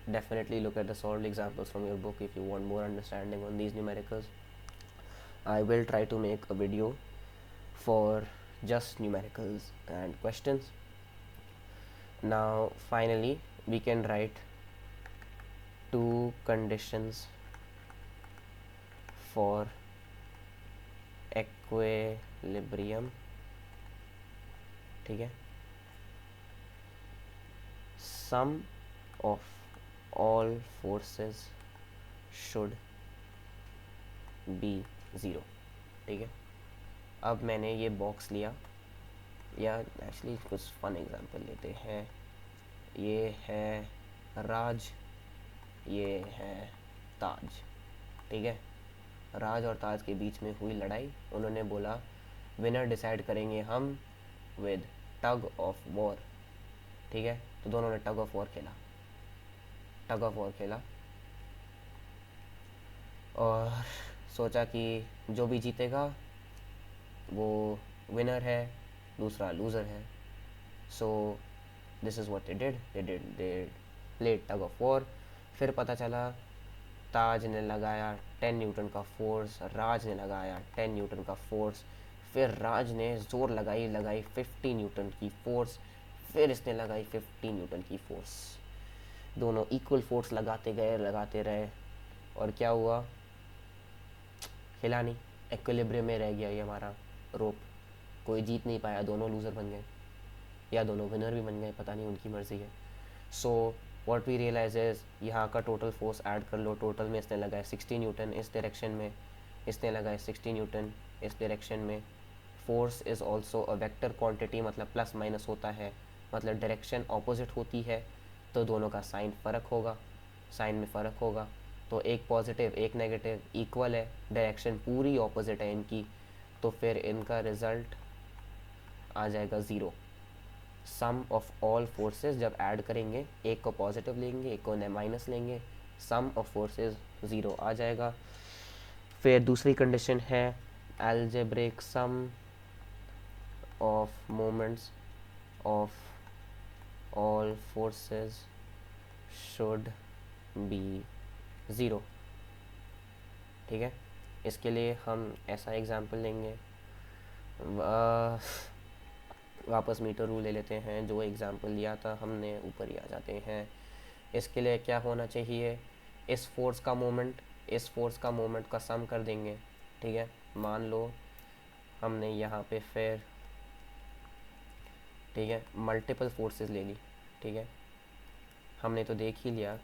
Definitely look at the solved examples from your book if you want more understanding on these numericals. I will try to make a video for just numericals and questions. Now finally we can write two conditions for equilibrium, ठीक है। Sum of all forces should be 0, ठीक है। अब मैंने ये box लिया, या actually कुछ फन एग्जांपल लेते हैं। ये है राज, ये है ताज, ठीक है। राज और ताज के बीच में हुई लड़ाई, उन्होंने बोला विनर डिसाइड करेंगे हम विद टग ऑफ वॉर, ठीक है। तो दोनों ने टग ऑफ वॉर खेला, टग ऑफ वॉर खेला और सोचा कि जो भी जीतेगा वो विनर है, दूसरा लूज़र है। So this is what they played tug of war. फिर पता चला ताज ने लगाया 10 न्यूटन का फोर्स, राज ने लगाया 10 न्यूटन का फोर्स, फिर राज ने ज़ोर लगाई 50 न्यूटन की फोर्स, फिर इसने लगाई 50 न्यूटन की फोर्स। दोनों इक्वल फोर्स लगाते गए, लगाते रहे, और क्या हुआ, हिला नहीं, एक्विलिब्रियम में रह गया ये हमारा रोप, कोई जीत नहीं पाया, दोनों लूज़र बन गए या दोनों विनर भी बन गए, पता नहीं, उनकी मर्ज़ी है। So what we realise is, यहाँ का टोटल फोर्स ऐड कर लो, टोटल में इसने लगाया 60 न्यूटन इस डायरेक्शन में, इसने लगाया 60 न्यूटन इस डायरेक्शन में। Force is also a vector quantity, मतलब प्लस माइनस होता है, मतलब डायरेक्शन ऑपोजिट होती है तो दोनों का साइन फ़र्क होगा, साइन में फ़र्क होगा। तो एक पॉजिटिव एक नेगेटिव इक्वल है, डायरेक्शन पूरी ऑपोजिट है इनकी, तो फिर इनका रिज़ल्ट आ जाएगा ज़ीरो। सम ऑफ ऑल फोर्सेस जब ऐड करेंगे, एक को पॉजिटिव लेंगे एक को माइनस लेंगे, सम ऑफ फोर्सेस 0 आ जाएगा। फिर दूसरी कंडीशन है algebraic sum of moments of all forces should be 0, ठीक है। इसके लिए हम ऐसा एग्जाम्पल लेंगे, वापस मीटर रूल ले लेते हैं, जो एग्जाम्पल लिया था हमने ऊपर ही आ जाते हैं। इसके लिए क्या होना चाहिए, इस फोर्स का मोमेंट इस फोर्स का मोमेंट का सम कर देंगे, ठीक है। मान लो हमने यहाँ पे फिर, ठीक है, मल्टीपल फोर्सेस ले ली, ठीक है। हमने तो देख ही लिया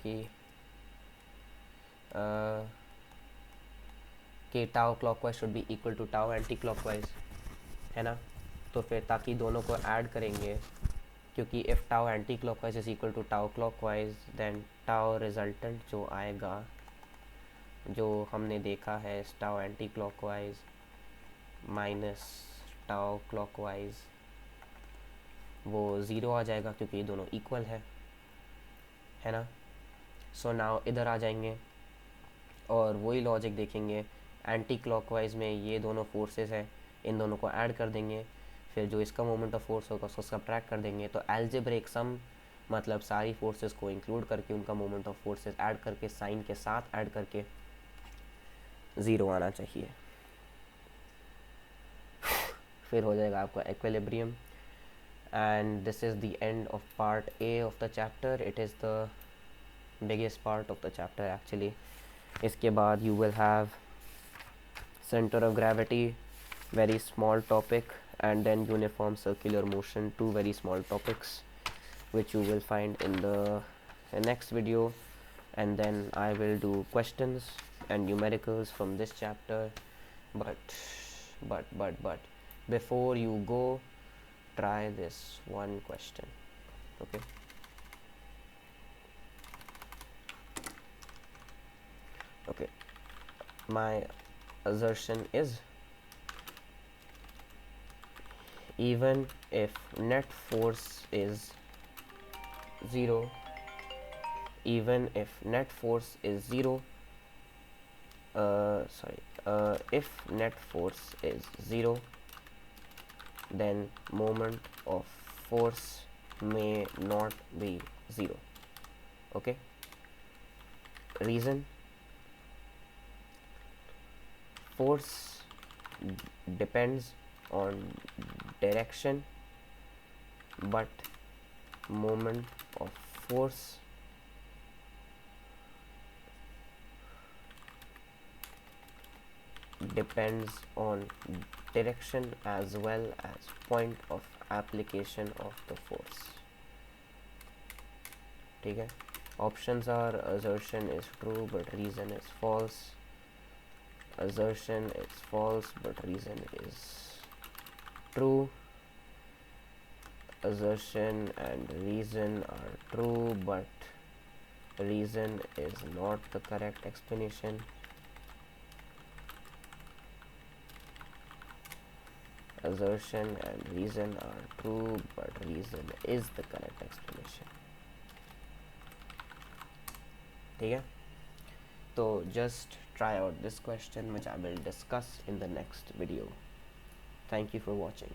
कि tau clockwise should be equal to tau anti clockwise, है ना। तो फिर ताकि दोनों को ऐड करेंगे, क्योंकि if tau anti clockwise is equal to tau clockwise, then tau resultant जो आएगा, जो हमने देखा है tau anti clockwise minus tau clockwise, वो 0 आ जाएगा क्योंकि ये दोनों इक्वल है ना। सो नाउ इधर आ जाएंगे और वही लॉजिक देखेंगे, एंटी क्लॉकवाइज में ये दोनों फोर्सेस हैं, इन दोनों को ऐड कर देंगे, फिर जो इसका मोमेंट ऑफ फोर्स होगा उसको सब्ट्रैक्ट कर देंगे। तो अलजेब्रिक सम मतलब सारी फोर्सेस को इंक्लूड करके उनका मोमेंट ऑफ फोर्सेस ऐड करके, साइन के साथ ऐड करके 0 आना चाहिए। फिर हो जाएगा आपका equilibrium. And this is the end of part A of the chapter. It is the biggest part of the chapter actually. इसके बाद you will have center of gravity, very small topic, and then uniform circular motion, two very small topics which you will find in the next video. And then I will do questions and numericals from this chapter, but before you go, try this one question, okay. Okay, my assertion is, even if net force is 0, even if net force is zero, if net force is zero, then moment of force may not be zero. Okay, reason: force depends on direction, but moment of force depends on direction as well as point of application of the force. ठीक है, options are assertion is true but reason is false, assertion is false but reason is true, assertion and reason are true but reason is not the correct explanation, assertion and reason are true but reason is the correct explanation. ठीक है, तो just try out this question which I will discuss in the next video. Thank you for watching.